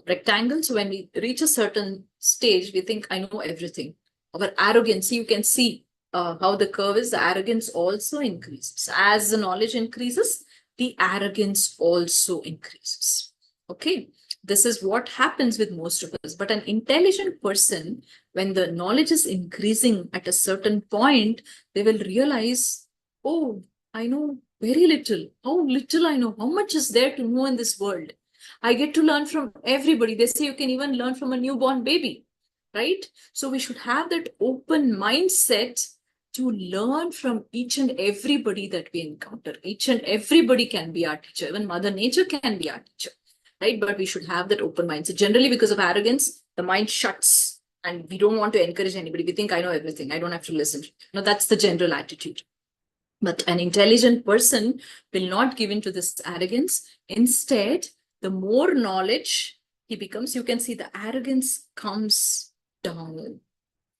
S1: rectangle. So when we reach a certain stage, we think, I know everything. Our arrogance, you can see how the curve is, the arrogance also increases. As the knowledge increases, the arrogance also increases. Okay, this is what happens with most of us. But an intelligent person, when the knowledge is increasing at a certain point, they will realize, oh, I know very little. How little I know. How much is there to know in this world? I get to learn from everybody. They say you can even learn from a newborn baby, right? So we should have that open mindset to learn from each and everybody that we encounter. Each and everybody can be our teacher. Even Mother Nature can be our teacher, right? But we should have that open mind. So generally, because of arrogance, the mind shuts and we don't want to encourage anybody. We think, I know everything. I don't have to listen. No, that's the general attitude. But an intelligent person will not give in to this arrogance. Instead, the more knowledge he becomes, you can see the arrogance comes down.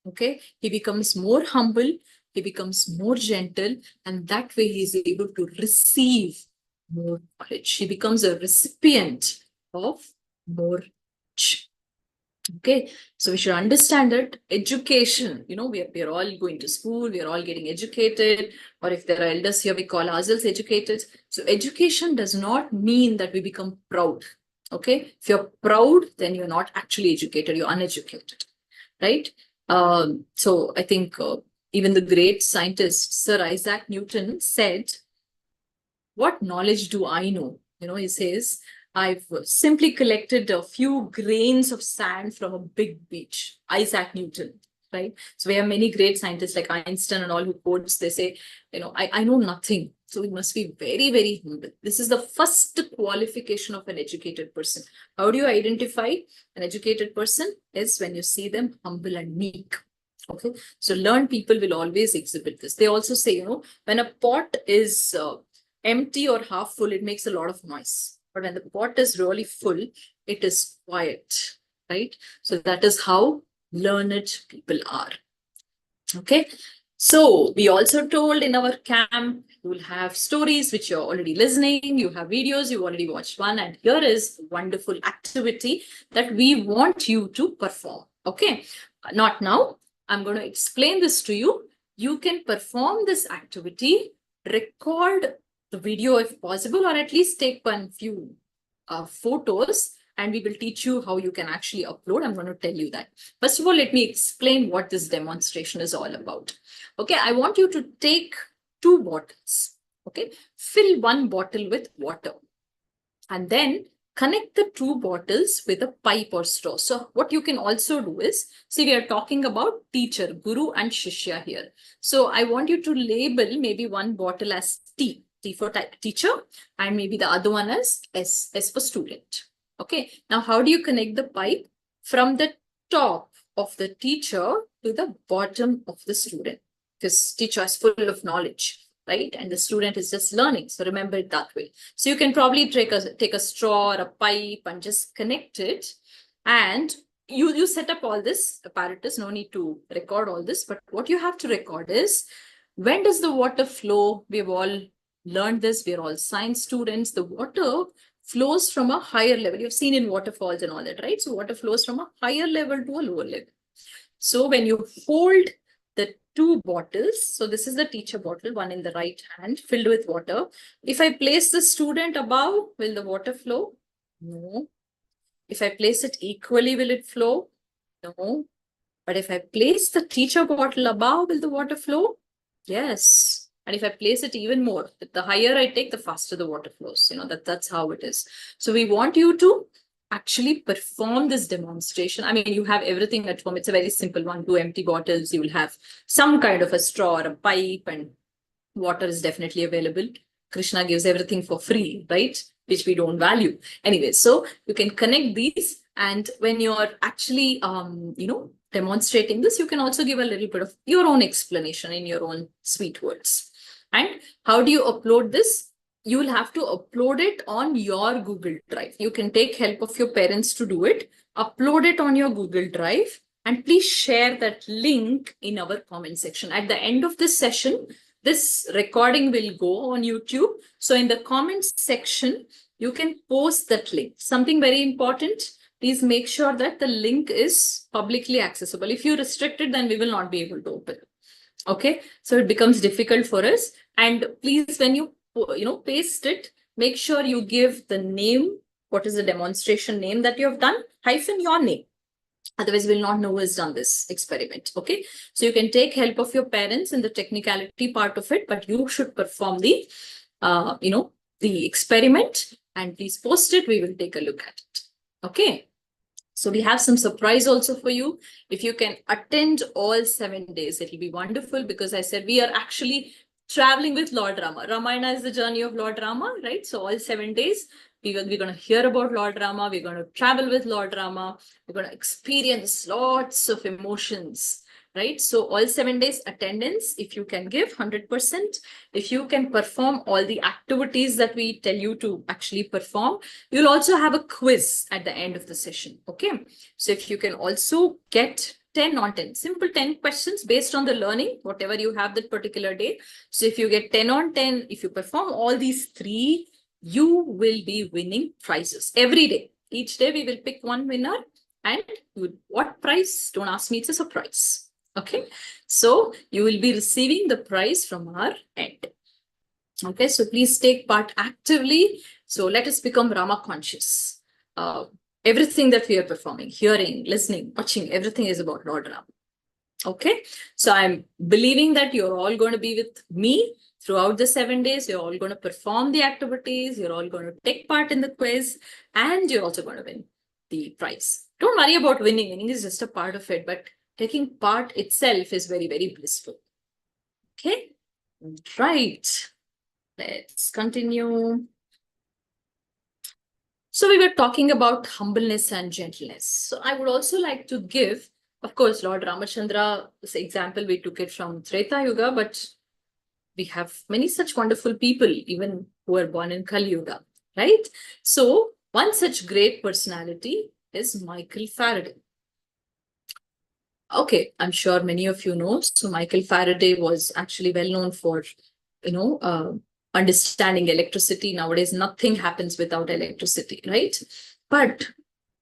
S1: Okay, he becomes more humble, he becomes more gentle, and that way he is able to receive more knowledge. He becomes a recipient of more knowledge. Okay, so we should understand that education, we are all going to school, we are all getting educated, or if there are elders here, we call ourselves educated. So education does not mean that we become proud. Okay, if you're proud, then you're not actually educated, you're uneducated, right? So I think even the great scientist, Sir Isaac Newton, said, what knowledge do I know? He says, I've simply collected a few grains of sand from a big beach. Isaac Newton, right? So we have many great scientists like Einstein and all who quotes, they say, I know nothing. So we must be very, very humble. This is the first qualification of an educated person. How do you identify an educated person? Is when you see them humble and meek. Okay, so learned people will always exhibit this. They also say, when a pot is empty or half full, it makes a lot of noise. But when the pot is really full, it is quiet, right? So that is how learned people are. Okay, so we also told in our camp, you will have stories which you're already listening, you have videos, you've already watched one, and here is a wonderful activity that we want you to perform. Okay, not now. I'm going to explain this to you. You can perform this activity, record the video if possible, or at least take one few photos, and we will teach you how you can actually upload. I'm going to tell you that. First of all, let me explain what this demonstration is all about. Okay, I want you to take 2 bottles. Okay, fill one bottle with water and then connect the 2 bottles with a pipe or straw. So what you can also do is, see, we are talking about teacher, guru and shishya here. So I want you to label maybe one bottle as T for teacher, and maybe the other one as S for student. Okay, now how do you connect the pipe? From the top of the teacher to the bottom of the student, because teacher is full of knowledge, right? And the student is just learning. So remember it that way. So you can probably take a straw or a pipe and just connect it. And you set up all this apparatus. No need to record all this. But what you have to record is, when does the water flow? We've all learned this. We're all science students. The water flows from a higher level. You've seen in waterfalls and all that, right? So water flows from a higher level to a lower level. So when you hold the 2 bottles, so this is the teacher bottle, one in the right hand, filled with water. If I place the student above, will the water flow? No. If I place it equally, will it flow? No. But if I place the teacher bottle above, will the water flow? Yes. And if I place it even more, the higher I take, the faster the water flows. That's how it is. So we want you to actually perform this demonstration. I mean, you have everything at home. It's a very simple one. 2 empty bottles. You will have some kind of a straw or a pipe, and water is definitely available. Krishna gives everything for free, right? Which we don't value. Anyway, so you can connect these, and when you're actually, demonstrating this, you can also give a little bit of your own explanation in your own sweet words. And how do you upload this? You will have to upload it on your Google Drive. You can take help of your parents to do it. Upload it on your Google Drive, and please share that link in our comment section. At the end of this session, this recording will go on YouTube. So in the comments section, you can post that link. Something very important, please make sure that the link is publicly accessible. If you restrict it, then we will not be able to open it. Okay, so it becomes difficult for us. And please, when you paste it, make sure you give the name, what is the demonstration name that you have done, hyphen your name. Otherwise, we'll not know who has done this experiment. Okay, so you can take help of your parents in the technicality part of it, but you should perform the, the experiment, and please post it. We will take a look at it. Okay. So we have some surprise also for you. If you can attend all 7 days, it'll be wonderful, because I said we are actually traveling with Lord Rama. Ramayana is the journey of Lord Rama, right? So all 7 days, we're going to hear about Lord Rama. We're going to travel with Lord Rama. We're going to experience lots of emotions, right? So all 7 days attendance, if you can give 100%, if you can perform all the activities that we tell you to actually perform, you'll also have a quiz at the end of the session. Okay. So if you can also get 10 on 10, simple 10 questions based on the learning, whatever you have that particular day. So if you get 10 on 10, if you perform all these 3, you will be winning prizes every day. Each day we will pick one winner, and what prize? Don't ask me, it's a surprise. Okay. So you will be receiving the prize from our end. Okay. So please take part actively. So let us become Rama conscious. Everything that we are performing, hearing, listening, watching, everything is about Lord Rama. Okay. So I'm believing that you're all going to be with me throughout the 7 days. You're all going to perform the activities. You're all going to take part in the quiz, and you're also going to win the prize. Don't worry about winning. Winning is just a part of it, but taking part itself is very, very blissful. Okay. Right. Let's continue. So we were talking about humbleness and gentleness. So I would also like to give, of course, Lord Ramachandra, this example, we took it from Treta Yuga, but we have many such wonderful people, even who are born in Kali Yuga, right? So one such great personality is Michael Faraday. Okay, I'm sure many of you know. So Michael Faraday was actually well known for, understanding electricity. Nowadays, nothing happens without electricity, right? But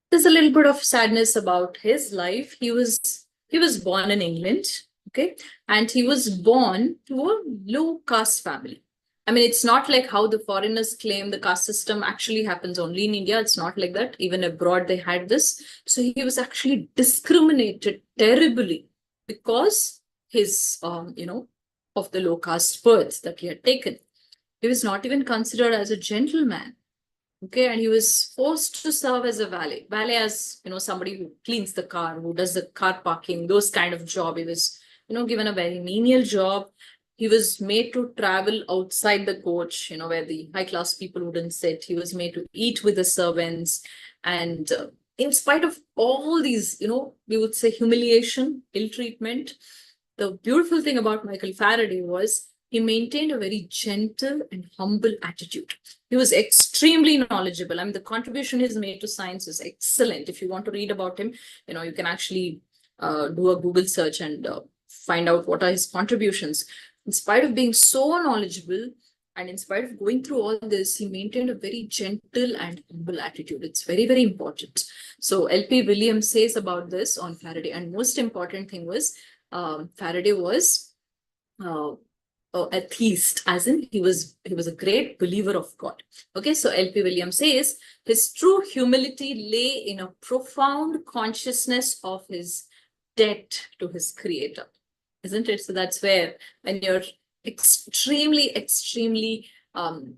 S1: there's a little bit of sadness about his life. He was born in England, okay, and he was born to a low caste family. I mean, it's not like how the foreigners claim the caste system actually happens only in India. It's not like that. Even abroad, they had this. So he was actually discriminated terribly because his, of the low caste birth that he had taken. He was not even considered as a gentleman. Okay, and he was forced to serve as a valet. Valet as, somebody who cleans the car, who does the car parking, those kind of job. He was, given a very menial job. He was made to travel outside the coach, where the high-class people wouldn't sit. He was made to eat with the servants. And in spite of all these, we would say humiliation, ill treatment, the beautiful thing about Michael Faraday was he maintained a very gentle and humble attitude. He was extremely knowledgeable. I mean, the contribution he's made to science is excellent. If you want to read about him, you can actually do a Google search and find out what are his contributions. In spite of being so knowledgeable and in spite of going through all this, he maintained a very gentle and humble attitude. It's very, very important. So L.P. Williams says about this on Faraday. And most important thing was Faraday was atheist, as in he was a great believer of God. Okay, so L.P. Williams says his true humility lay in a profound consciousness of his debt to his creator, isn't it? So that's where when you're extremely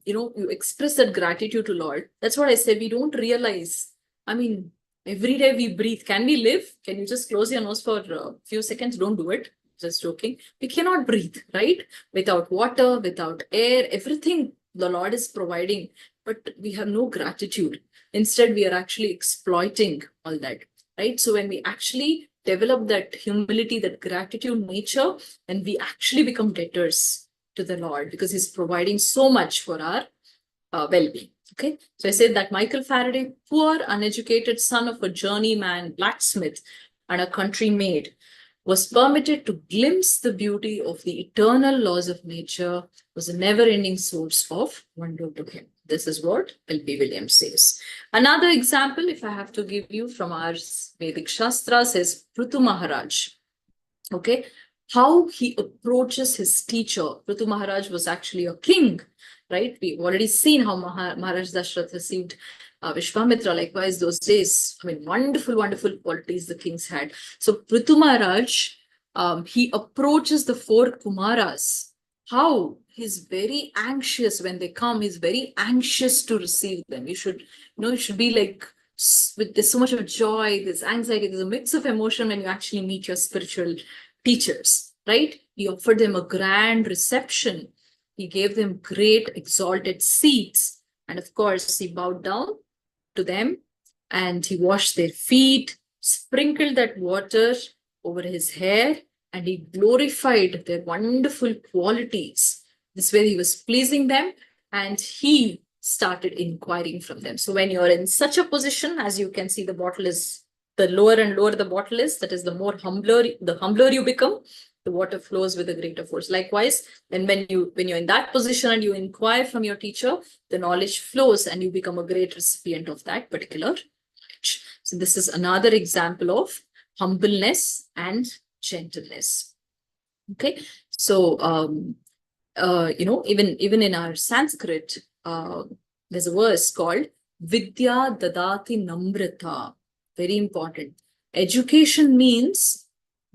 S1: you express that gratitude to Lord. That's what I said. We don't realize, I mean, every day we breathe. Can we live? Can you just close your nose for a few seconds? Don't do it. Just joking. We cannot breathe, right? Without water, without air, everything the Lord is providing, but we have no gratitude. Instead, we are actually exploiting all that, right? So when we actually develop that humility, that gratitude nature, then we actually become debtors to the Lord because he's providing so much for our well-being. Okay, so I said that Michael Faraday, poor, uneducated son of a journeyman blacksmith and a country maid, was permitted to glimpse the beauty of the eternal laws of nature, was a never-ending source of wonder to him. This is what L.P. Williams says. Another example, if I have to give you from our Vedic Shastras, is Prithu Maharaj. Okay, how he approaches his teacher. Prithu Maharaj was actually a king, right? We've already seen how Maharaj Dashrath received Vishwamitra. Likewise, those days, I mean, wonderful qualities the kings had. So Prithu Maharaj, he approaches the 4 Kumaras. How? He's very anxious when they come. He's very anxious to receive them. You should be like with this so much of joy, this anxiety, there's a mix of emotion when you actually meet your spiritual teachers, right? He offered them a grand reception. He gave them great exalted seats. And of course, he bowed down to them and he washed their feet, sprinkled that water over his hair, and he glorified their wonderful qualities. This way he was pleasing them, and he started inquiring from them. So when you're in such a position, as you can see, the bottle is, the lower and lower the bottle is, that is the humbler you become, the water flows with a greater force. Likewise, when you're in that position and you inquire from your teacher, the knowledge flows and you become a great recipient of that particular knowledge. So this is another example of humbleness and gentleness. Okay, so even in our Sanskrit, there's a verse called Vidya Dadati Namrata. Very important. Education means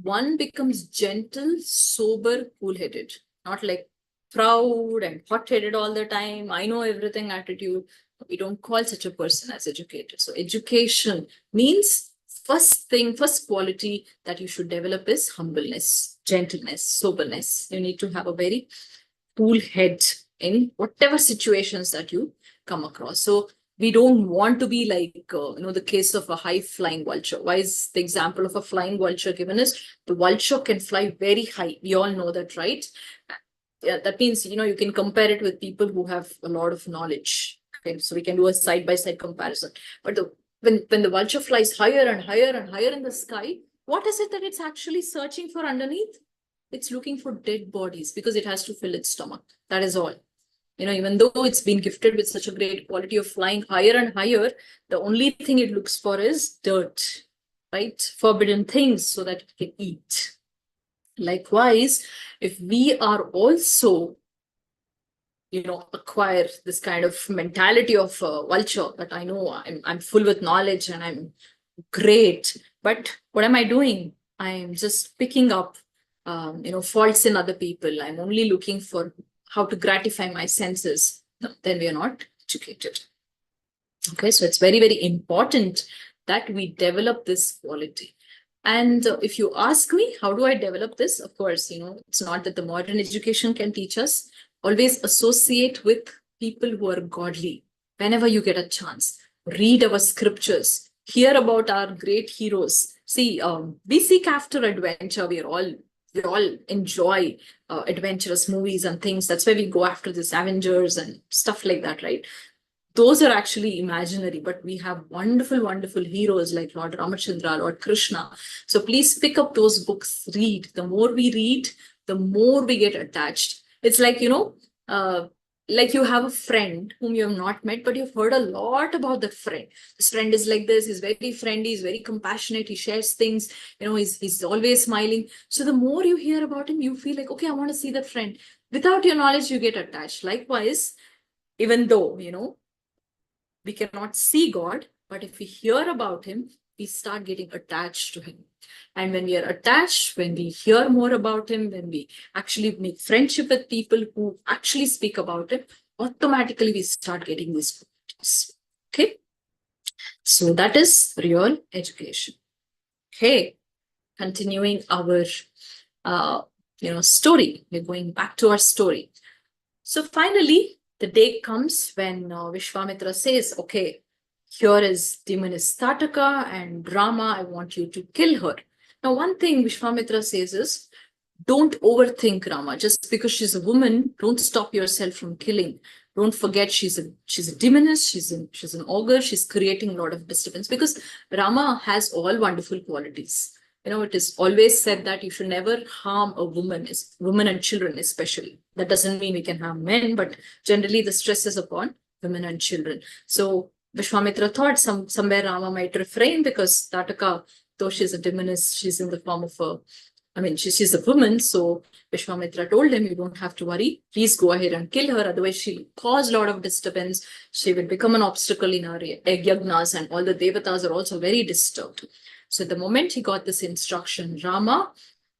S1: one becomes gentle, sober, cool-headed, not like proud and hot-headed all the time, I know everything attitude. We don't call such a person as educated. So education means first quality that you should develop is humbleness, gentleness, soberness. You need to have a very cool head in whatever situations that you come across. So we don't want to be like, the case of a high flying vulture. Why is the example of a flying vulture given is the vulture can fly very high. We all know that, right? Yeah, that means, you can compare it with people who have a lot of knowledge. Okay, so we can do a side-by-side comparison. But when the vulture flies higher and higher and higher in the sky, what is it that it's actually searching for underneath? It's looking for dead bodies because it has to fill its stomach. That is all. Even though it's been gifted with such a great quality of flying higher and higher, the only thing it looks for is dirt, right? Forbidden things so that it can eat. Likewise, if we are also, acquire this kind of mentality of vulture that I know I'm full with knowledge and I'm great, but what am I doing? I'm just picking up, faults in other people. I'm only looking for how to gratify my senses. No, then we are not educated. Okay, so it's very, very important that we develop this quality. And if you ask me, how do I develop this? Of course, it's not that the modern education can teach us. Always associate with people who are godly. Whenever you get a chance, read our scriptures, hear about our great heroes. See, we seek after adventure. We all enjoy adventurous movies and things. That's why we go after this Avengers and stuff like that, right? Those are actually imaginary, but we have wonderful, wonderful heroes like Lord Ramachandra, Lord Krishna. So please pick up those books, read. The more we read, the more we get attached. It's like, like you have a friend whom you have not met, but you've heard a lot about that friend. This friend is like this, he's very friendly, he's very compassionate, he shares things, he's always smiling. So the more you hear about him, you feel like, okay, I want to see that friend. Without your knowledge, you get attached. Likewise, even though, we cannot see God, but if we hear about him, we start getting attached to him. And when we are attached, when we hear more about him, when we actually make friendship with people who actually speak about him, automatically we start getting these qualities. Okay. So that is real education. Okay. Continuing our, story. We're going back to our story. So finally, the day comes when Vishwamitra says, okay, here is demoness Tataka and Rama, I want you to kill her. Now, one thing Vishwamitra says is, don't overthink Rama. Just because she's a woman, don't stop yourself from killing. Don't forget she's a demoness, she's an ogre, she's creating a lot of disturbance because Rama has all wonderful qualities. It is always said that you should never harm a woman and children especially. That doesn't mean we can harm men, but generally the stress is upon women and children. So Vishwamitra thought somewhere Rama might refrain because Tataka, though she's a demoness, she's in the form of she's a woman. So Vishwamitra told him, you don't have to worry. Please go ahead and kill her. Otherwise, she'll cause a lot of disturbance. She will become an obstacle in our yagnas, and all the devatas are also very disturbed. So the moment he got this instruction, Rama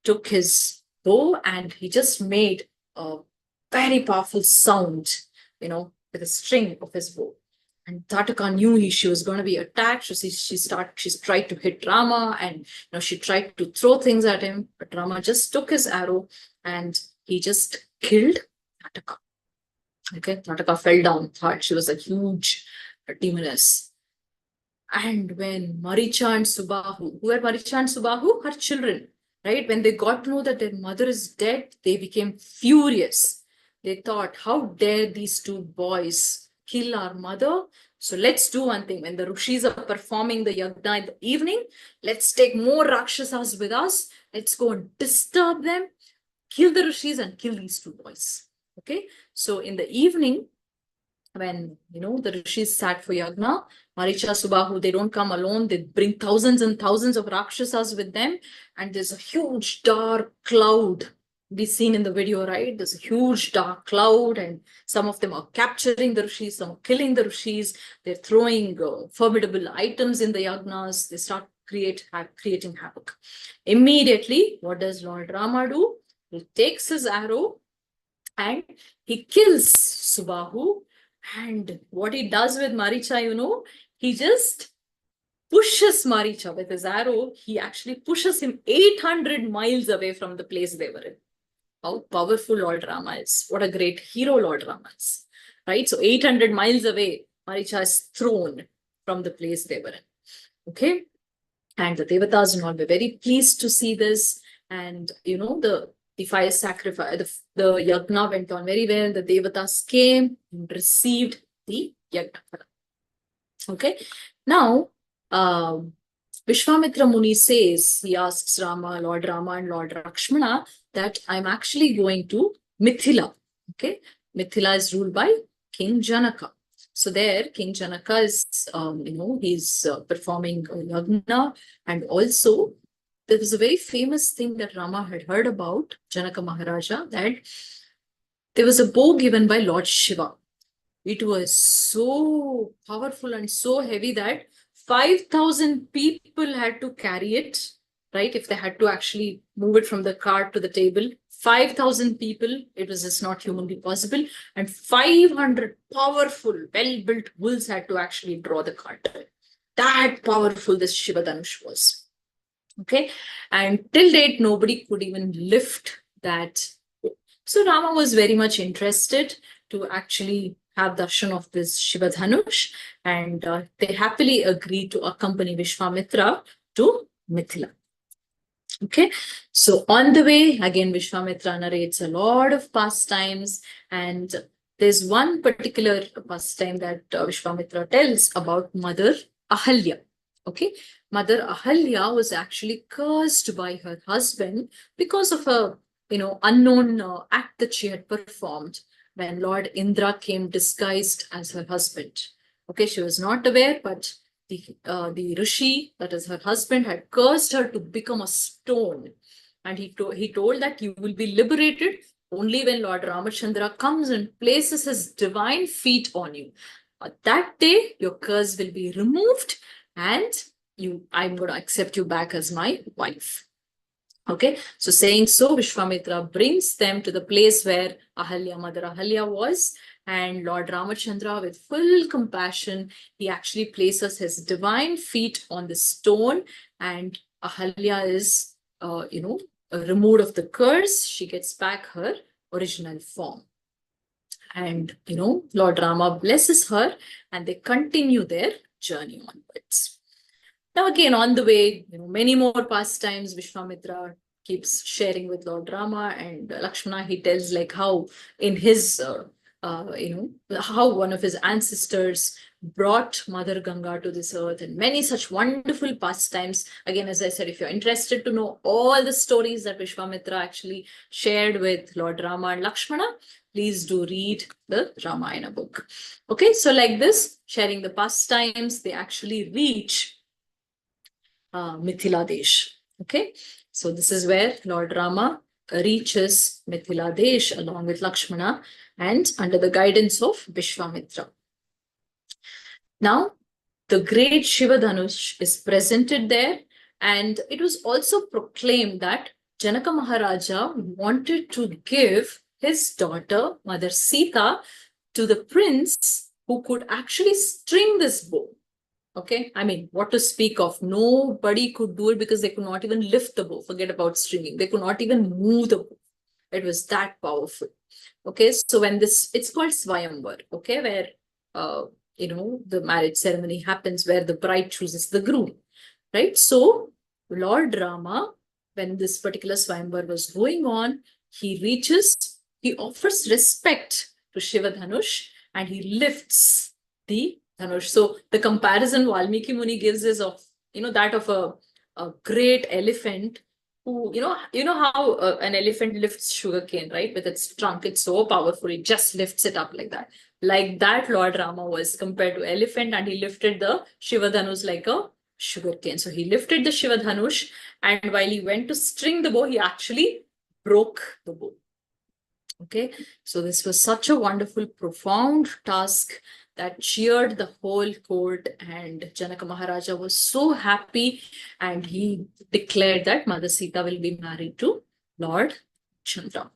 S1: took his bow and he just made a very powerful sound, with a string of his bow. And Tataka knew she was going to be attacked. So she tried to hit Rama, and she tried to throw things at him. But Rama just took his arrow and he just killed Tataka. Okay, Tataka fell down hard. She was a huge demoness. And when Maricha and Subahu, who were Maricha and Subahu? Her children, right? When they got to know that their mother is dead, they became furious. They thought, how dare these two boys kill our mother? So let's do one thing. When the Rishis are performing the yagna in the evening, let's take more Rakshasas with us. Let's go and disturb them, kill the Rishis and kill these two boys. Okay. So in the evening, when the Rishis sat for yagna, Maricha, Subahu, they don't come alone. They bring thousands and thousands of Rakshasas with them. And there's a huge dark cloud. Be seen in the video, right? There's a huge dark cloud, and some of them are capturing the Rishis, some are killing the Rishis. They're throwing formidable items in the yagnas. They start creating havoc. Immediately, what does Lord Rama do? He takes his arrow and he kills Subahu. And what he does with Maricha, he just pushes Maricha with his arrow. He actually pushes him 800 miles away from the place they were in. How powerful Lord Rama is. What a great hero Lord Rama is. Right? So 800 miles away, Maricha is thrown from the place they were in. Okay? And the Devatas and all were very pleased to see this. And, the fire sacrifice, the yagna went on very well. The Devatas came and received the yagna. Okay. Now, Vishwamitra Muni says, he asks Lord Rama and Lord Lakshmana that I'm actually going to Mithila. Okay. Mithila is ruled by King Janaka. So there, King Janaka is, he's performing yagna, and also there was a very famous thing that Rama had heard about Janaka Maharaja, that there was a bow given by Lord Shiva. It was so powerful and so heavy that 5,000 people had to carry it, right? If they had to actually move it from the cart to the table, 5,000 people, it was just not humanly possible. And 500 powerful, well-built bulls had to actually draw the cart. That powerful this Shiva Dhanush was. Okay, and till date, nobody could even lift that. So Rama was very much interested to actually have darshan of this Shiva Dhanush, and they happily agreed to accompany Vishwamitra to Mithila. Okay, so on the way, again, Vishwamitra narrates a lot of pastimes, and there's one particular pastime that Vishwamitra tells about Mother Ahalya. Okay, Mother Ahalya was actually cursed by her husband because of a unknown act that she had performed when Lord Indra came disguised as her husband. Okay, she was not aware, but the Rishi, that is her husband, had cursed her to become a stone. And he told that you will be liberated only when Lord Ramachandra comes and places his divine feet on you. That day, your curse will be removed, and I'm going to accept you back as my wife. Okay, so saying so, Vishwamitra brings them to the place where Mother Ahalya was, and Lord Ramachandra, with full compassion, he actually places his divine feet on the stone, and Ahalya is, removed of the curse. She gets back her original form. And, Lord Rama blesses her, and they continue their journey onwards. Now, again, on the way, many more pastimes Vishwamitra keeps sharing with Lord Rama and Lakshmana. He tells like how in his, how one of his ancestors brought Mother Ganga to this earth, and many such wonderful pastimes. Again, as I said, if you're interested to know all the stories that Vishwamitra actually shared with Lord Rama and Lakshmana, please do read the Ramayana book. Okay, so like this, sharing the pastimes, they actually reach Mithila Desh. Okay, so this is where Lord Rama reaches Mithila Desh along with Lakshmana and under the guidance of Vishwamitra. Now, the great Shiva Dhanush is presented there, and it was also proclaimed that Janaka Maharaja wanted to give his daughter, Mother Sita, to the prince who could actually string this bow. Okay, I mean, what to speak of? Nobody could do it because they could not even lift the bow. Forget about stringing. They could not even move the bow. It was that powerful. Okay, so when it's called swayamvara, okay, where, the marriage ceremony happens, where the bride chooses the groom, right? So Lord Rama, when this particular swayamvara was going on, he offers respect to Shiva Dhanush and he lifts the Dhanush. So the comparison Valmiki Muni gives is of, that of a great elephant who, how an elephant lifts sugarcane, right? With its trunk, it's so powerful, it just lifts it up like that. Like that, Lord Rama was compared to elephant, and he lifted the Shiva Dhanush like a sugarcane. So he lifted the Shiva Dhanush, and while he went to string the bow, he actually broke the bow. Okay, so this was such a wonderful, profound task that cheered the whole court, and Janaka Maharaja was so happy, and he declared that Mother Sita will be married to Lord Chandra.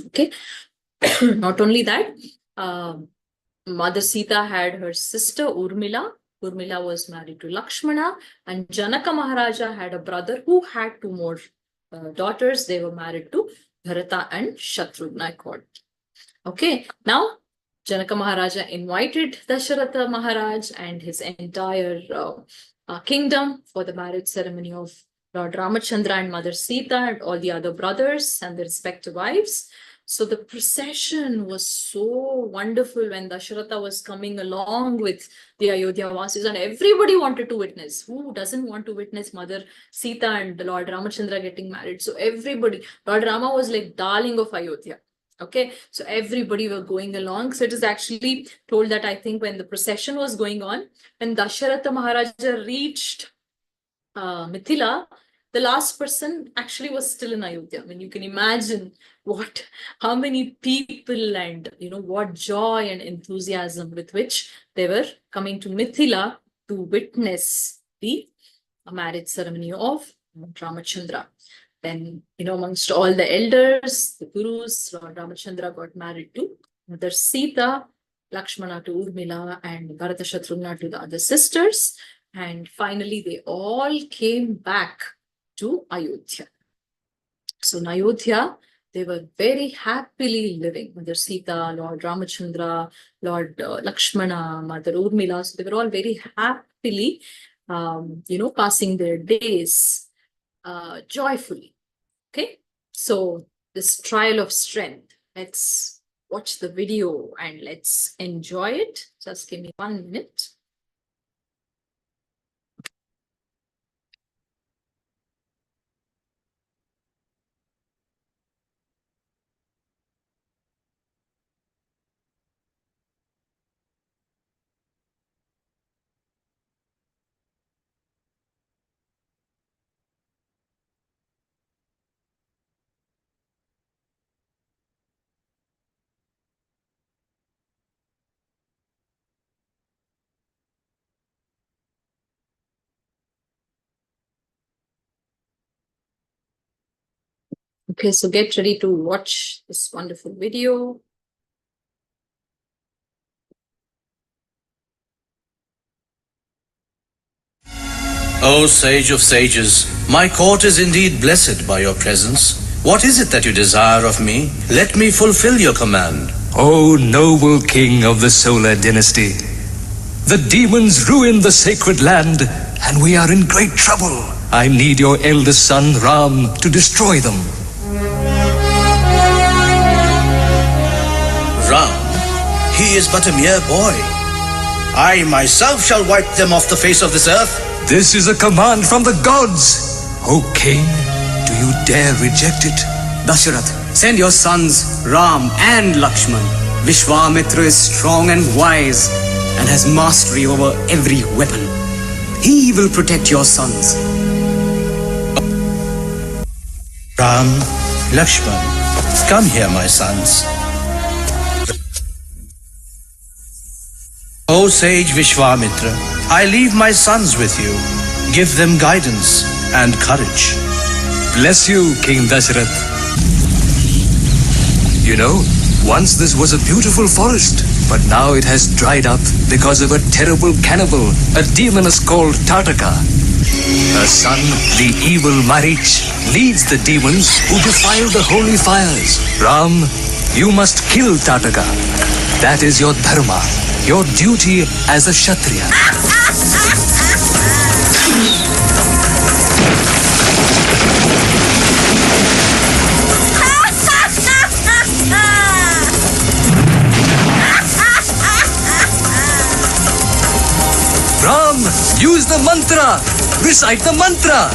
S1: Okay, not only that, Mother Sita had her sister Urmila. Urmila was married to Lakshmana, and Janaka Maharaja had a brother who had two more daughters. They were married to Bharata and Shatrughna accordingly. Okay, now Janaka Maharaja invited Dasharatha Maharaj and his entire kingdom for the marriage ceremony of Lord Ramachandra and Mother Sita and all the other brothers and their respective wives. So the procession was so wonderful when Dasharatha was coming along with the Ayodhya Vasis, and everybody wanted to witness. Who doesn't want to witness Mother Sita and Lord Ramachandra getting married? So everybody, Lord Rama was like darling of Ayodhya. Okay, so everybody were going along. So it is actually told that I think when the procession was going on, when Dasharatha Maharaja reached Mithila, the last person actually was still in Ayodhya. I mean, you can imagine how many people and, what joy and enthusiasm with which they were coming to Mithila to witness the marriage ceremony of Ramachandra. Then, amongst all the elders, the gurus, Lord Ramachandra got married to Mother Sita, Lakshmana to Urmila, and Bharata Shatrughna to the other sisters. And finally, they all came back to Ayodhya. So in Ayodhya, they were very happily living. Mother Sita, Lord Ramachandra, Lord Lakshmana, Mother Urmila. So they were all very happily, passing their days joyfully. Okay, so this trial of strength, let's watch the video and let's enjoy it. Just give me 1 minute. Okay, so get ready to watch this wonderful video.
S6: O sage of sages, my court is indeed blessed by your presence. What is it that you desire of me? Let me fulfill your command.
S4: O noble king of the Solar dynasty, the demons ruin the sacred land, and we are in great trouble. I need your eldest son, Ram, to destroy them.
S6: Ram, he is but a mere boy. I myself shall wipe them off the face of this earth.
S4: This is a command from the gods. O king, do you dare reject it?
S7: Dasharath, send your sons Ram and Lakshman. Vishwamitra is strong and wise and has mastery over every weapon. He will protect your sons.
S6: Ram, Lakshman, come here, my sons. O sage Vishwamitra, I leave my sons with you. Give them guidance and courage.
S4: Bless you, King Dasharath. You know, Once this was a beautiful forest, but now it has dried up because of a terrible cannibal, a demoness called Tataka. Her son, the evil Marich, leads the demons who defile the holy fires. Ram, you must kill Tataka. That is your dharma, your duty as a Kshatriya. Ram, use the mantra. Recite the mantra.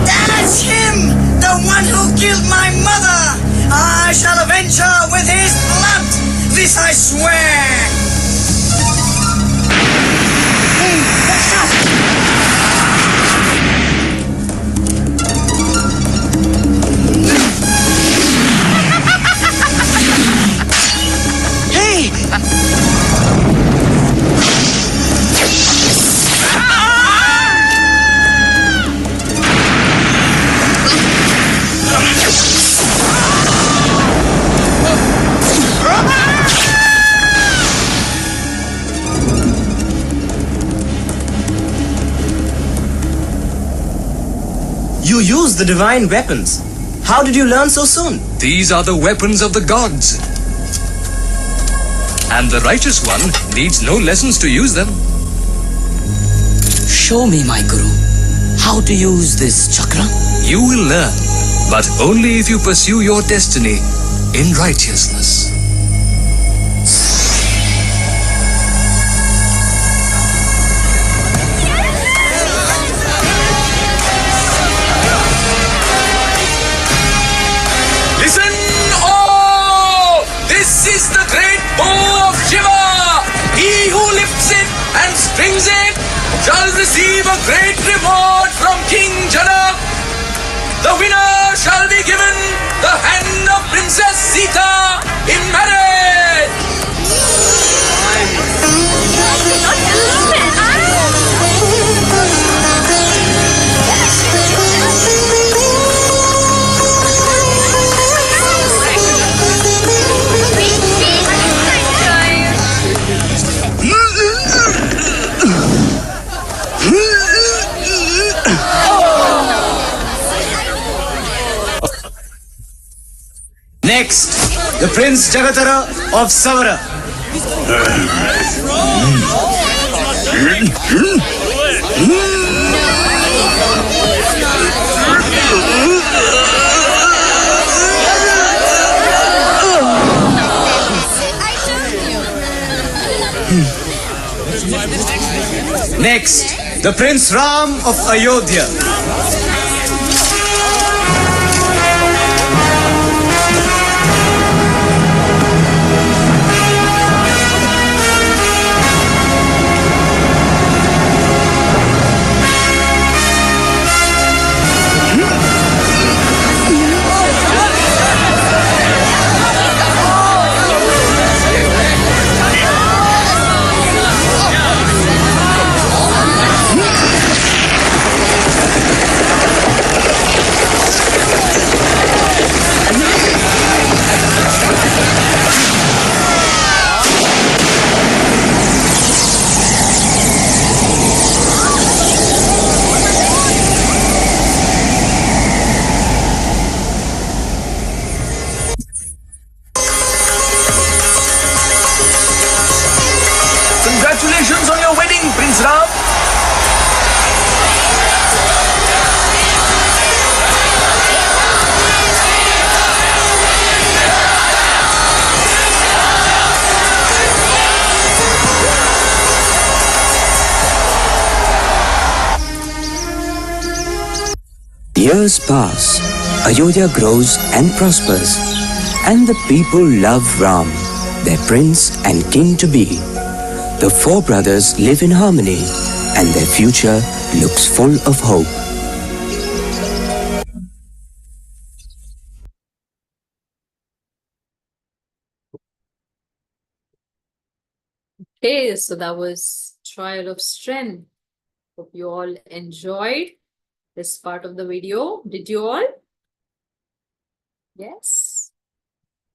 S8: That's him! The one who killed my mother! I shall avenge her with his blood! This I swear!
S7: You use the divine weapons. How did you learn so soon?
S4: These are the weapons of the gods. And the righteous one needs no lessons to use them.
S2: Show me, my Guru, how to use this chakra.
S4: You will learn, but only if you pursue your destiny in righteousness.
S6: Listen, all! This is the great bow of Shiva! He who lifts it and springs it shall receive a great reward from King Janak. The winner shall be given the hand of Princess Sita in marriage.
S7: Next, the Prince Jagatara of Savara. Next, the Prince Ram of Ayodhya.
S2: Years pass, Ayodhya grows and prospers, and the people love Ram, their prince and king to be. The four brothers live in harmony, and their future looks full of hope.
S1: Okay, so that was Trial of Strength. Hope you all enjoyed this part of the video. Did you all? Yes?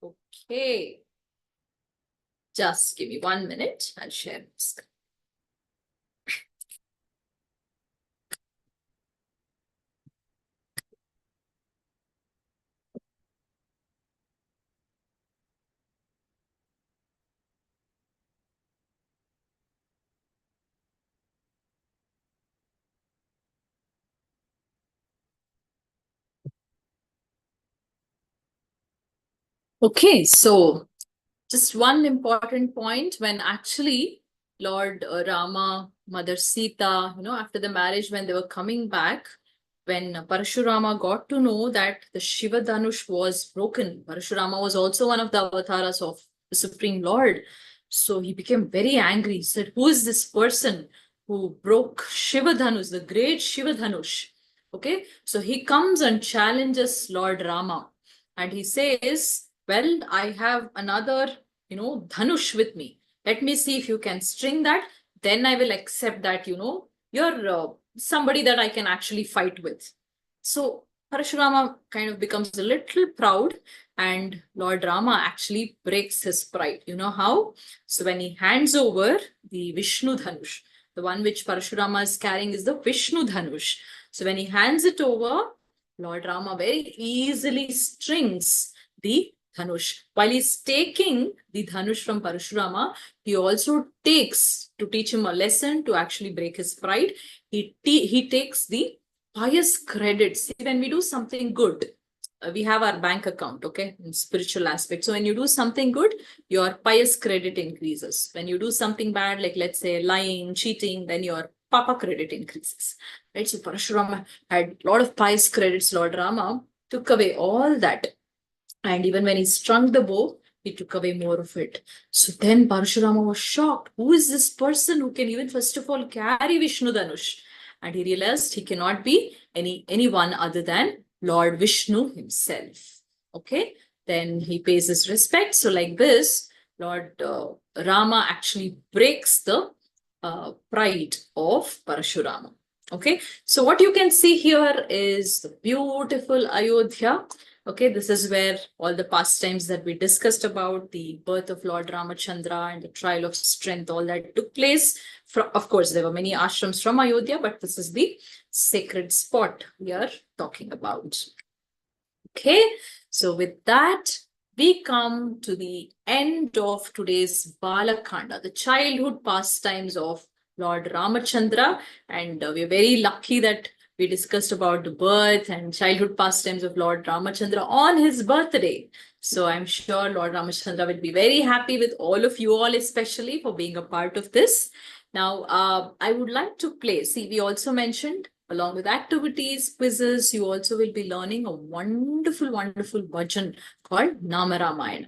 S1: Okay. Just give me 1 minute. I'll share this. Okay, so just one important point when actually Lord Rama, Mother Sita, after the marriage, when they were coming back, when Parashurama got to know that the Shiva Dhanush was broken, Parashurama was also one of the avatars of the Supreme Lord. So he became very angry. He said, who is this person who broke Shiva Dhanush, the great Shiva Dhanush? Okay, so he comes and challenges Lord Rama and he says, well, I have another, Dhanush with me. Let me see if you can string that. Then I will accept that, you're somebody that I can actually fight with. So Parashurama kind of becomes a little proud and Lord Rama actually breaks his pride. You know how? So when he hands over the Vishnu Dhanush, the one which Parashurama is carrying is the Vishnu Dhanush. So when he hands it over, Lord Rama very easily strings the Dhanush. While he's taking the Dhanush from Parashurama, he also takes, to teach him a lesson, to actually break his pride, he takes the pious credits. See, when we do something good, we have our bank account, okay, in spiritual aspect. So when you do something good, your pious credit increases. When you do something bad, like let's say lying, cheating, then your papa credit increases, right? So Parashurama had a lot of pious credits. Lord Rama took away all that. And even when he strung the bow, he took away more of it. So then Parashurama was shocked. Who is this person who can even, first of all, carry Vishnu Dhanush? And he realized he cannot be anyone other than Lord Vishnu himself. Okay, then he pays his respect. So like this, Lord Rama actually breaks the pride of Parashurama. Okay, so what you can see here is the beautiful Ayodhya. Okay, this is where all the pastimes that we discussed about, the birth of Lord Ramachandra and the trial of strength, all that took place. Of course, there were many ashrams from Ayodhya, but this is the sacred spot we are talking about. Okay, so with that, we come to the end of today's Bala Kanda, the childhood pastimes of Lord Ramachandra. And we're very lucky that we discussed about the birth and childhood pastimes of Lord Ramachandra on his birthday. So I'm sure Lord Ramachandra will be very happy with all of you all, especially for being a part of this. Now, I would like to play. See, we also mentioned along with activities, quizzes, you also will be learning a wonderful, wonderful bhajan called Nama Ramayana.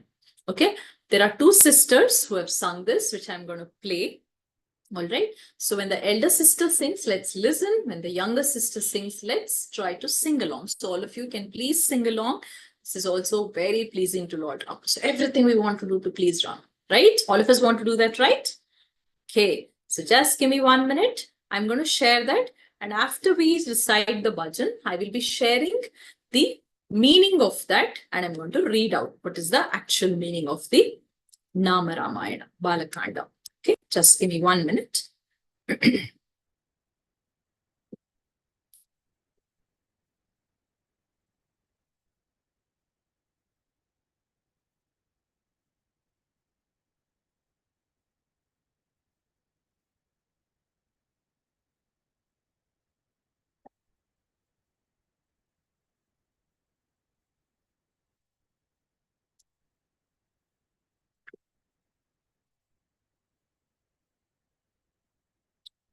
S1: Okay, there are two sisters who have sung this, which I'm going to play. All right. So when the elder sister sings, let's listen. When the younger sister sings, let's try to sing along. So all of you can please sing along. This is also very pleasing to Lord Rama. So everything we want to do to please Rama, right? All of us want to do that, right? Okay. So just give me 1 minute. I'm going to share that. And after we recite the bhajan, I will be sharing the meaning of that. And I'm going to read out what is the actual meaning of the Nama Ramayana, Bala Kanda. Okay, just give me 1 minute.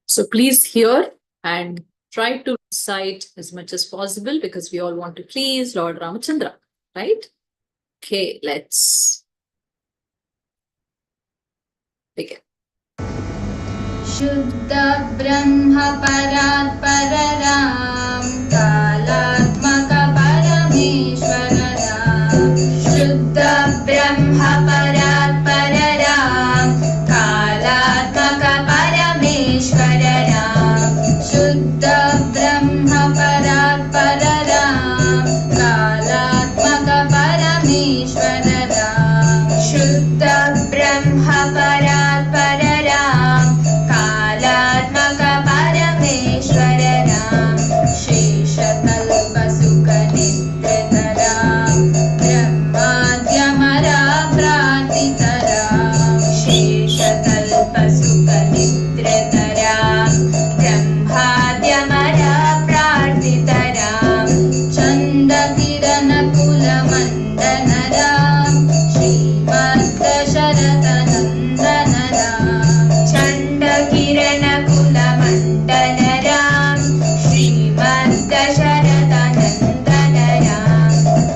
S1: So please hear and try to sight as much as possible because we all want to please Lord Ramachandra, right? Okay, let's begin.
S9: शुद्ध ब्रह्म परात् परराम कालात्मक परमेश्वर राम शुद्ध ब्रह्म परात् परराम कालात्मक परमेश्वर राम शुद्ध ब्रह्म परात् परराम कालात्मक परमेश्वर राम शुद्ध ब्रह्म परात् परराम कालात्मक परमेश्वर राम शेषतल्पसुखनिद्रितराम ब्रह्माद्यमरा प्रार्थितराम शेषतल्पसुखनिद्रितराम ब्रह्माद्यमरा प्रार्थितराम चन्दकिरणकुलमण्डनराम श्रीमद्दशरथनन्दनराम चण्डकिरणकुलमण्डनराम श्रीमद्दशरथनन्दनराम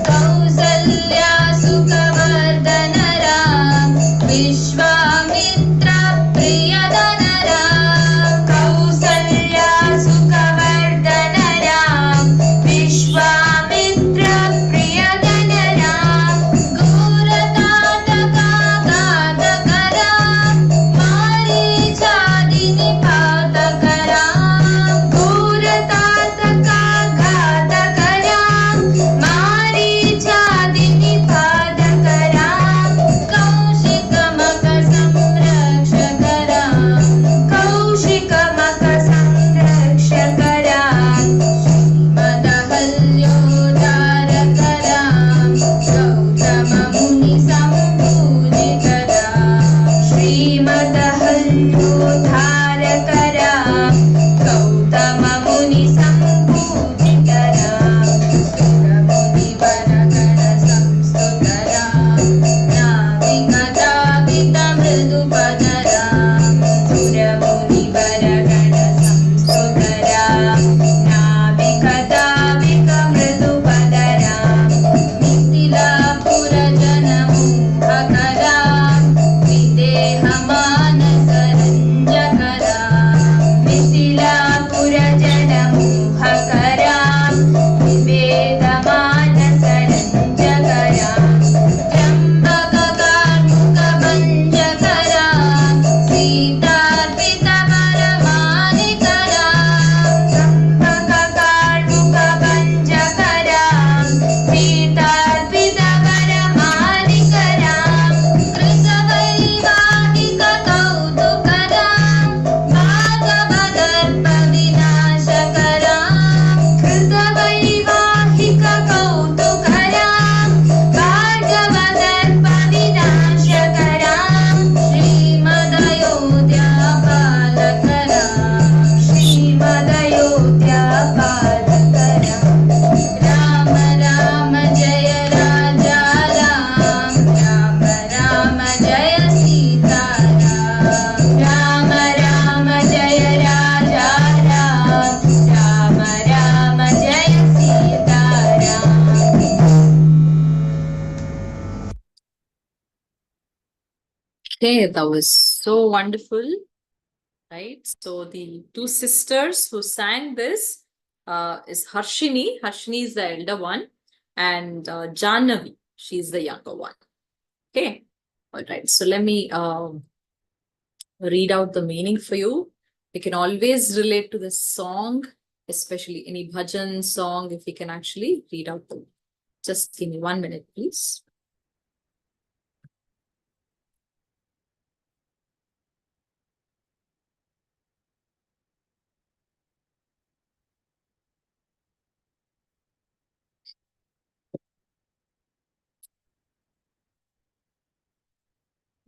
S9: कौसल्यासुखवर्धनराम विश्वामित्रप्रियधनराम कौसल्यासुखवर्धनराम विश्वामित्रप्रियधनराम घोरताटकाघातकराम मारीचादिनिपातकराम घोरताटकाघातकराम मारीचादिनिपातकराम कौशिकमकसंरक्षकराम कौशिकमकसंरक्षकराम श्रीमदहल्योद्धारकराम गौतममुनिसम्पूजितराम श्रीमदहल्योद्धारकराम गौतममुनिसम्पूजितराम सुरमुनिवरगणसंस्तुतराम नाविकदावितमृदुपदराम सुरमुनिवरगणसंस्तुतराम नाविकदाविकमृदुपदराम मिथिलापुरजनमोहकराम विदेहमानसरञ्जकराम मिथिलापुरजनमोहकराम विवेदमानसरञ्जकराम त्र्यम्बककार्मुकभञ्जकराम सीतार्पितवरमानिकराम त्र्यम्बककार्मुकभञ्जकराम सीतार्पितवरमानिकराम कृतवैवाहिककौतुकराम भागवदर्पविनाशकराम कृतवैवाहिककौतुकराम भागवदर्पविनाशकराम श्रीमदयोध्यापालकराम श्रीमदयोध्यापालकराम राम राम जय राजा राम राम राम जय सीताराम राम राम जय राजा राम राम राम जय Sitaram
S1: Okay, that was so wonderful, right? So the two sisters who sang this is Harshini. Harshini is the elder one, and Jahnavi, she's the younger one. Okay, all right. So let me read out the meaning for you. You can always relate to the song, especially any bhajan song, if you can actually read out the. Just give me 1 minute, please.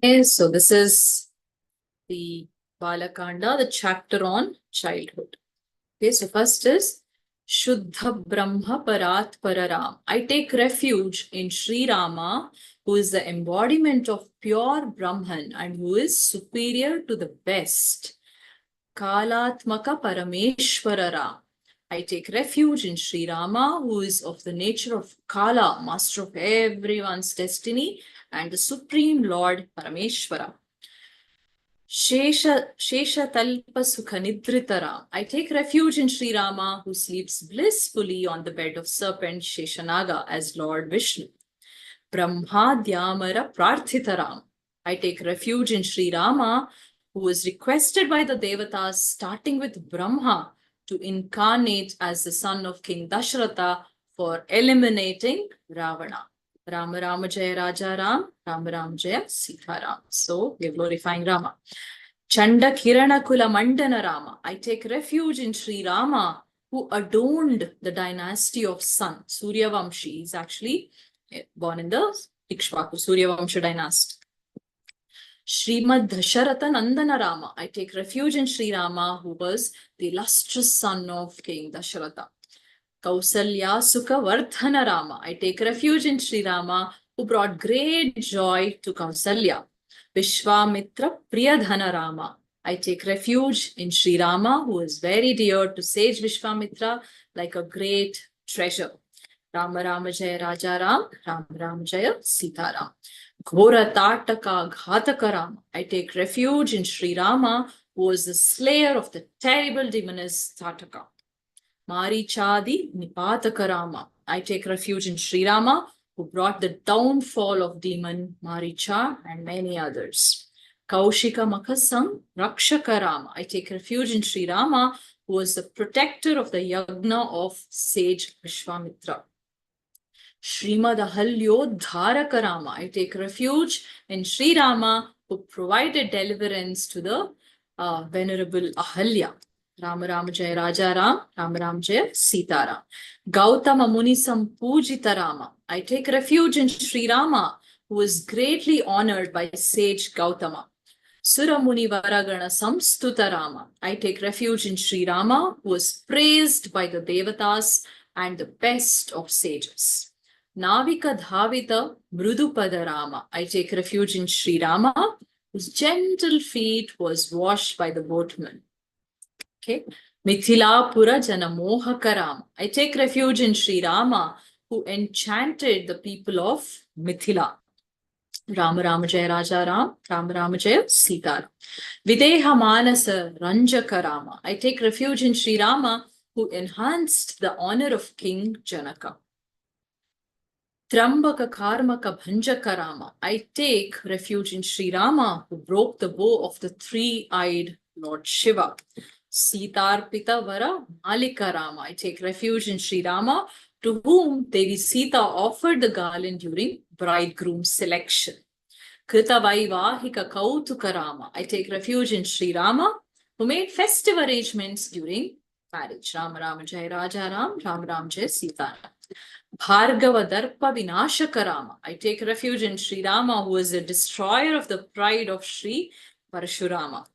S1: Okay, so this is the Bala Kanda, the chapter on childhood. Okay, so first is Shuddha Brahma Parat Pararam. I take refuge in Sri Rama, who is the embodiment of pure Brahman and who is superior to the best. Kalatmaka Parameshwarara. I take refuge in Sri Rama, who is of the nature of Kala, master of everyone's destiny, and the supreme Lord Parameshwara. Talpa Sukha Nidritaram. I take refuge in Sri Rama, who sleeps blissfully on the bed of serpent Sheshanaga as Lord Vishnu. Brahma Dhyamara Prarthitaram. I take refuge in Sri Rama, who was requested by the Devatas, starting with Brahma, to incarnate as the son of King Dasharatha for eliminating Ravana. Rama Rama Jaya Raja Ram, Rama Rama Jaya Sita Ram. So we are glorifying Rama. Chanda Kirana Kula Mandana Rama. I take refuge in Sri Rama, who adorned the dynasty of Sun. Suryavamshi is actually born in the Ikshvaku Suryavamsha dynasty. Srimad Dasharatha Nandana Rama. I take refuge in Sri Rama, who was the illustrious son of King Dasharatha. Kausalya Sukha Vardhana Rama. I take refuge in Sri Rama, who brought great joy to Kausalya. Vishwamitra Priyadhana Rama. I take refuge in Sri Rama, who is very dear to sage Vishwamitra, like a great treasure. Rama Rama Jaya Raja Ram, Rama Rama Jaya Sita Ram. Ghora Tataka Ghataka Rama. I take refuge in Sri Rama, who was the slayer of the terrible demoness Tataka. Marichadi Nipataka Rama. I take refuge in Sri Rama, who brought the downfall of demon Maricha and many others. Kaushika Makasam Rakshaka Rama. I take refuge in Sri Rama, who was the protector of the yagna of sage Vishwamitra. Srimad Ahalyodharaka Rama. I take refuge in Sri Rama, who provided deliverance to the venerable Ahalya. Rama Rama Jaya Raja Ram, Rama Rama Jaya Sita Ram. Gautama Muni Sampujita Rama. I take refuge in Sri Rama, who is greatly honored by sage Gautama. Sura Muni Varagana Samstuta Rama. I take refuge in Sri Rama, who is praised by the Devatas and the best of sages. Navika Dhavita Mrudupada Rama. I take refuge in Sri Rama, whose gentle feet was washed by the boatman. Okay. Mithila Pura Janamohaka Rama. I take refuge in Sri Rama, who enchanted the people of Mithila. Rama Rama Jaya Raja Ram, Rama Rama Jaya Sita Ram. Videha Manasa Ranjaka Rama. I take refuge in Sri Rama, who enhanced the honor of King Janaka. Trambaka Karmaka Bhanjaka Rama. I take refuge in Sri Rama, who broke the bow of the three-eyed Lord Shiva. Sitarpita Vara Malika Rama. I take refuge in Sri Rama, to whom Devi Sita offered the garland during bridegroom selection. Krita Vaivahika Kautuka Rama. I take refuge in Sri Rama, who made festive arrangements during marriage. Rama Rama Jaya Raja Ram, Rama Rama Jaya Sita Ram. Bhargava Darpa Vinashaka Rama. I take refuge in Sri Rama, who is the destroyer of the pride of Sri Parashurama.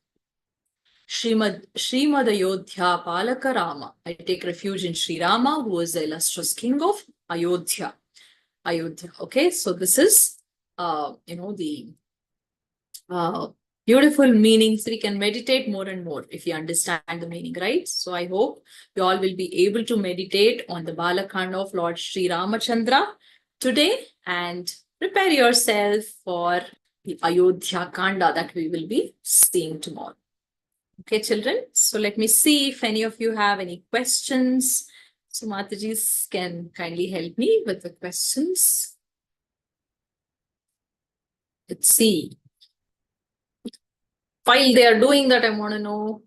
S1: Srimad Ayodhya Palaka Rama. I take refuge in Sri Rama, who is the illustrious king of Ayodhya. Okay, so this is, the beautiful meanings. We can meditate more and more if you understand the meaning, right? So I hope you all will be able to meditate on the Bala Kanda of Lord Sri Ramachandra today and prepare yourself for the Ayodhya Kanda that we will be seeing tomorrow. Okay, children, so let me see if any of you have any questions. So Mataji's can kindly help me with the questions. Let's see. While they are doing that, I want to know,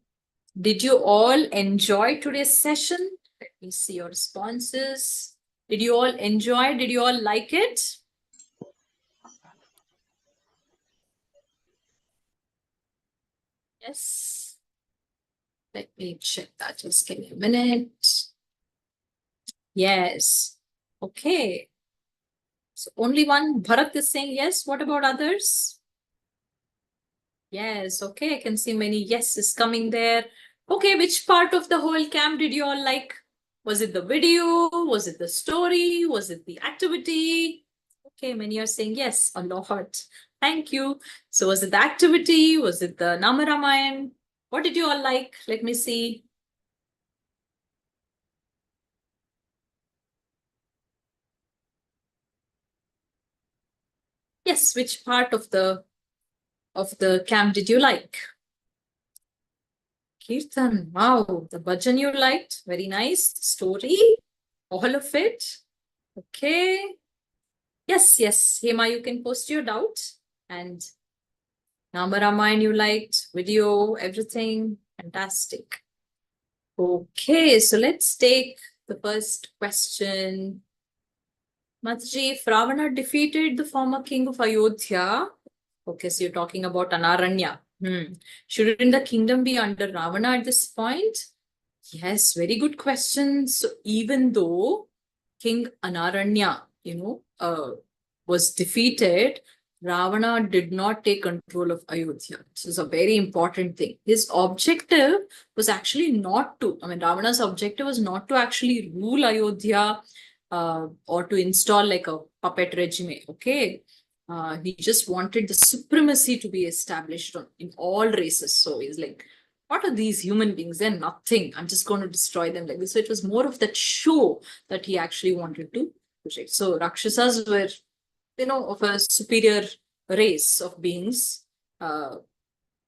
S1: did you all enjoy today's session? Let me see your responses. Did you all enjoy? Did you all like it? Yes. Let me check that. Just give me a minute. Yes. Okay. So only one Bharat is saying yes. What about others? Yes. Okay. I can see many yeses coming there. Okay. Which part of the whole camp did you all like? Was it the video? Was it the story? Was it the activity? Okay. Many are saying yes. A lot. Thank you. So was it the activity? Was it the Nama Ramayana? What did you all like? Let me see. Yes, which part of the camp did you like? Kirtan, wow, the bhajan you liked, very nice. Story, all of it. Okay. Yes, Hema, you can post your doubt. And Rama Ramayana you liked, video, everything, fantastic. Okay, so let's take the first question. Matji, if Ravana defeated the former king of Ayodhya, okay, so you're talking about Anaranya. Shouldn't the kingdom be under Ravana at this point? Yes, very good question. So even though King Anaranya, was defeated, Ravana did not take control of Ayodhya. This is a very important thing. His objective was actually not to, Ravana's objective was not to actually rule Ayodhya or to install like a puppet regime. Okay. He just wanted the supremacy to be established in all races. So he's like, what are these human beings? They're nothing. I'm just going to destroy them like this. So it was more of that show that he actually wanted to project. So Rakshasas were, of a superior race of beings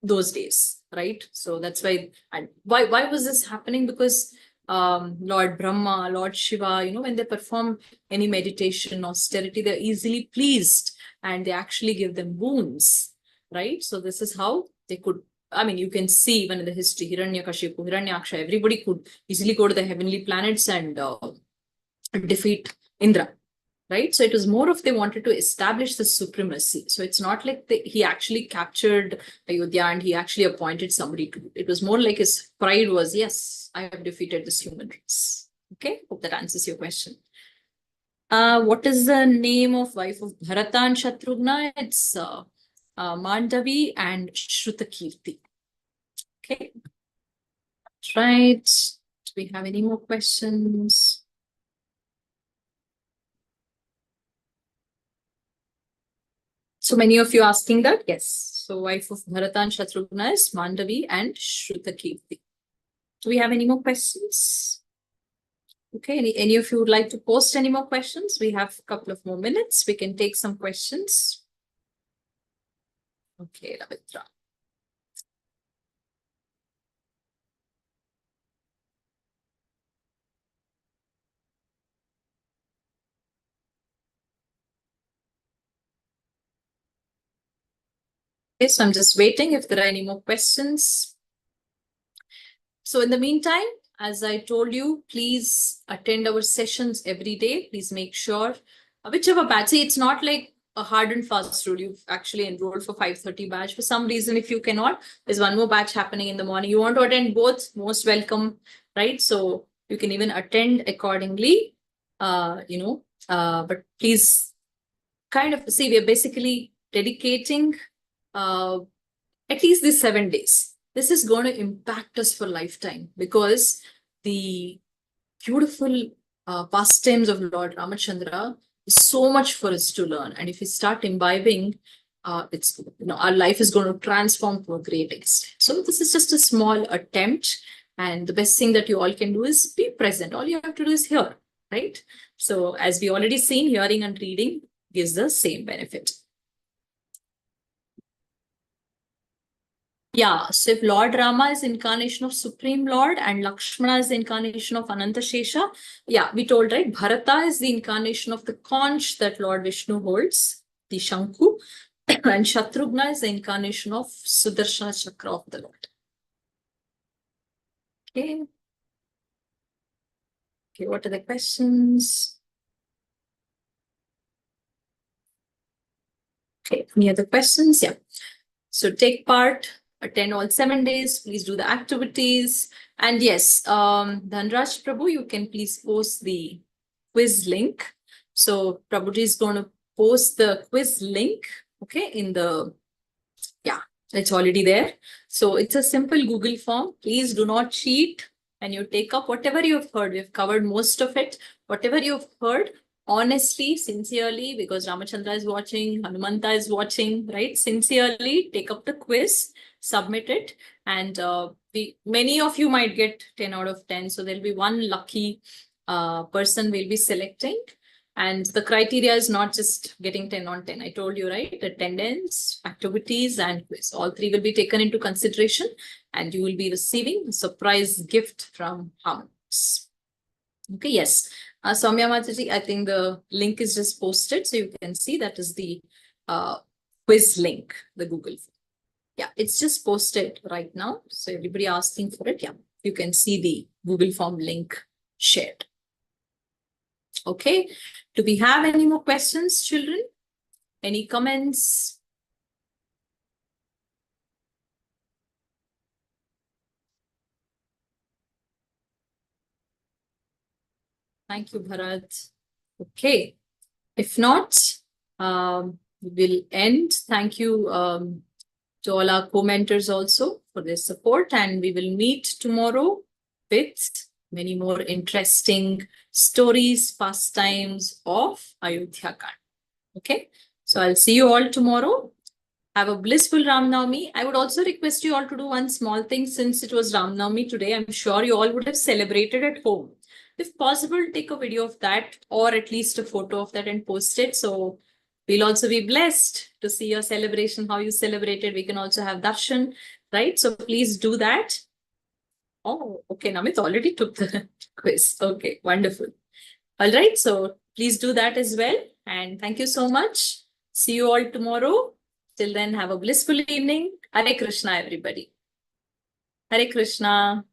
S1: those days, right? So that's why. And why was this happening? Because Lord Brahma, Lord Shiva, when they perform any meditation, austerity, they're easily pleased and they actually give them boons, right? So this is how they could. You can see even in the history, Hiranyakashipu, Hiranyaksha, everybody could easily go to the heavenly planets and defeat Indra, right? So it was more of they wanted to establish the supremacy. So it's not like he actually captured Ayodhya and he actually appointed somebody to it. It was more like his pride was, yes, I have defeated this human race. Okay, hope that answers your question. What is the name of wife of Bharata and Shatrughna? It's Mandavi and Shrutakirti. Okay, right. Do we have any more questions? So many of you asking that? Yes. So wife of Bharata and Shatrughna is Mandavi and Shrutakirti. Do we have any more questions? Okay, any of you would like to post any more questions? We have a couple of more minutes. We can take some questions. Okay, Ravitra. Okay, so I'm just waiting if there are any more questions. So in the meantime, as I told you, please attend our sessions every day. Please make sure, whichever batch, see, it's not like a hard and fast rule. You've actually enrolled for 5:30 batch. For some reason, if you cannot, there's one more batch happening in the morning. You want to attend both, most welcome, right? So you can even attend accordingly, but please kind of see, we're basically dedicating at least these 7 days. This is going to impact us for lifetime because the beautiful pastimes of Lord Ramachandra is so much for us to learn. And if we start imbibing, our life is going to transform to a great extent. So this is just a small attempt. And the best thing that you all can do is be present. All you have to do is hear, right? So as we already seen, hearing and reading gives the same benefit. Yeah, so if Lord Rama is incarnation of Supreme Lord and Lakshmana is the incarnation of Ananta Shesha, yeah, we told, right? Bharata is the incarnation of the conch that Lord Vishnu holds, the Shanku, and Shatrughna is the incarnation of Sudarshana Chakra of the Lord. Okay. Okay, what are the questions? Okay, any other questions? Yeah. So take part. Attend all 7 days. Please do the activities. And yes, Dhanraj Prabhu, you can please post the quiz link. So Prabhuji is going to post the quiz link, okay, it's already there. So it's a simple Google form. Please do not cheat and you take up whatever you've heard. We've covered most of it. Whatever you've heard, honestly, sincerely, because Ramachandra is watching, Hanumanta is watching, right? Sincerely take up the quiz, submit it, and many of you might get 10 out of 10. So there'll be one lucky person we'll be selecting. And the criteria is not just getting 10 on 10. I told you, right? Attendance, activities, and quiz. All three will be taken into consideration, and you will be receiving a surprise gift from Harmonics. Okay, yes. Soumya Mataji, I think the link is just posted, so you can see that is the quiz link, the Google form. Yeah, it's just posted right now. So everybody asking for it. Yeah, you can see the Google form link shared. Okay, do we have any more questions, children? Any comments? Thank you, Bharat. Okay, if not, we'll end. Thank you to all our co-mentors also for their support, and we will meet tomorrow with many more interesting stories, pastimes of Ayodhya Kand. Okay, so I'll see you all tomorrow. Have a blissful Ram Navami. I would also request you all to do one small thing since it was Ram Navami today. I'm sure you all would have celebrated at home. If possible, take a video of that or at least a photo of that and post it. So we'll also be blessed to see your celebration, how you celebrated. We can also have darshan, right? So please do that. Oh, okay. Namit already took the quiz. Okay, wonderful. All right. So please do that as well. And thank you so much. See you all tomorrow. Till then, have a blissful evening. Hare Krishna, everybody. Hare Krishna.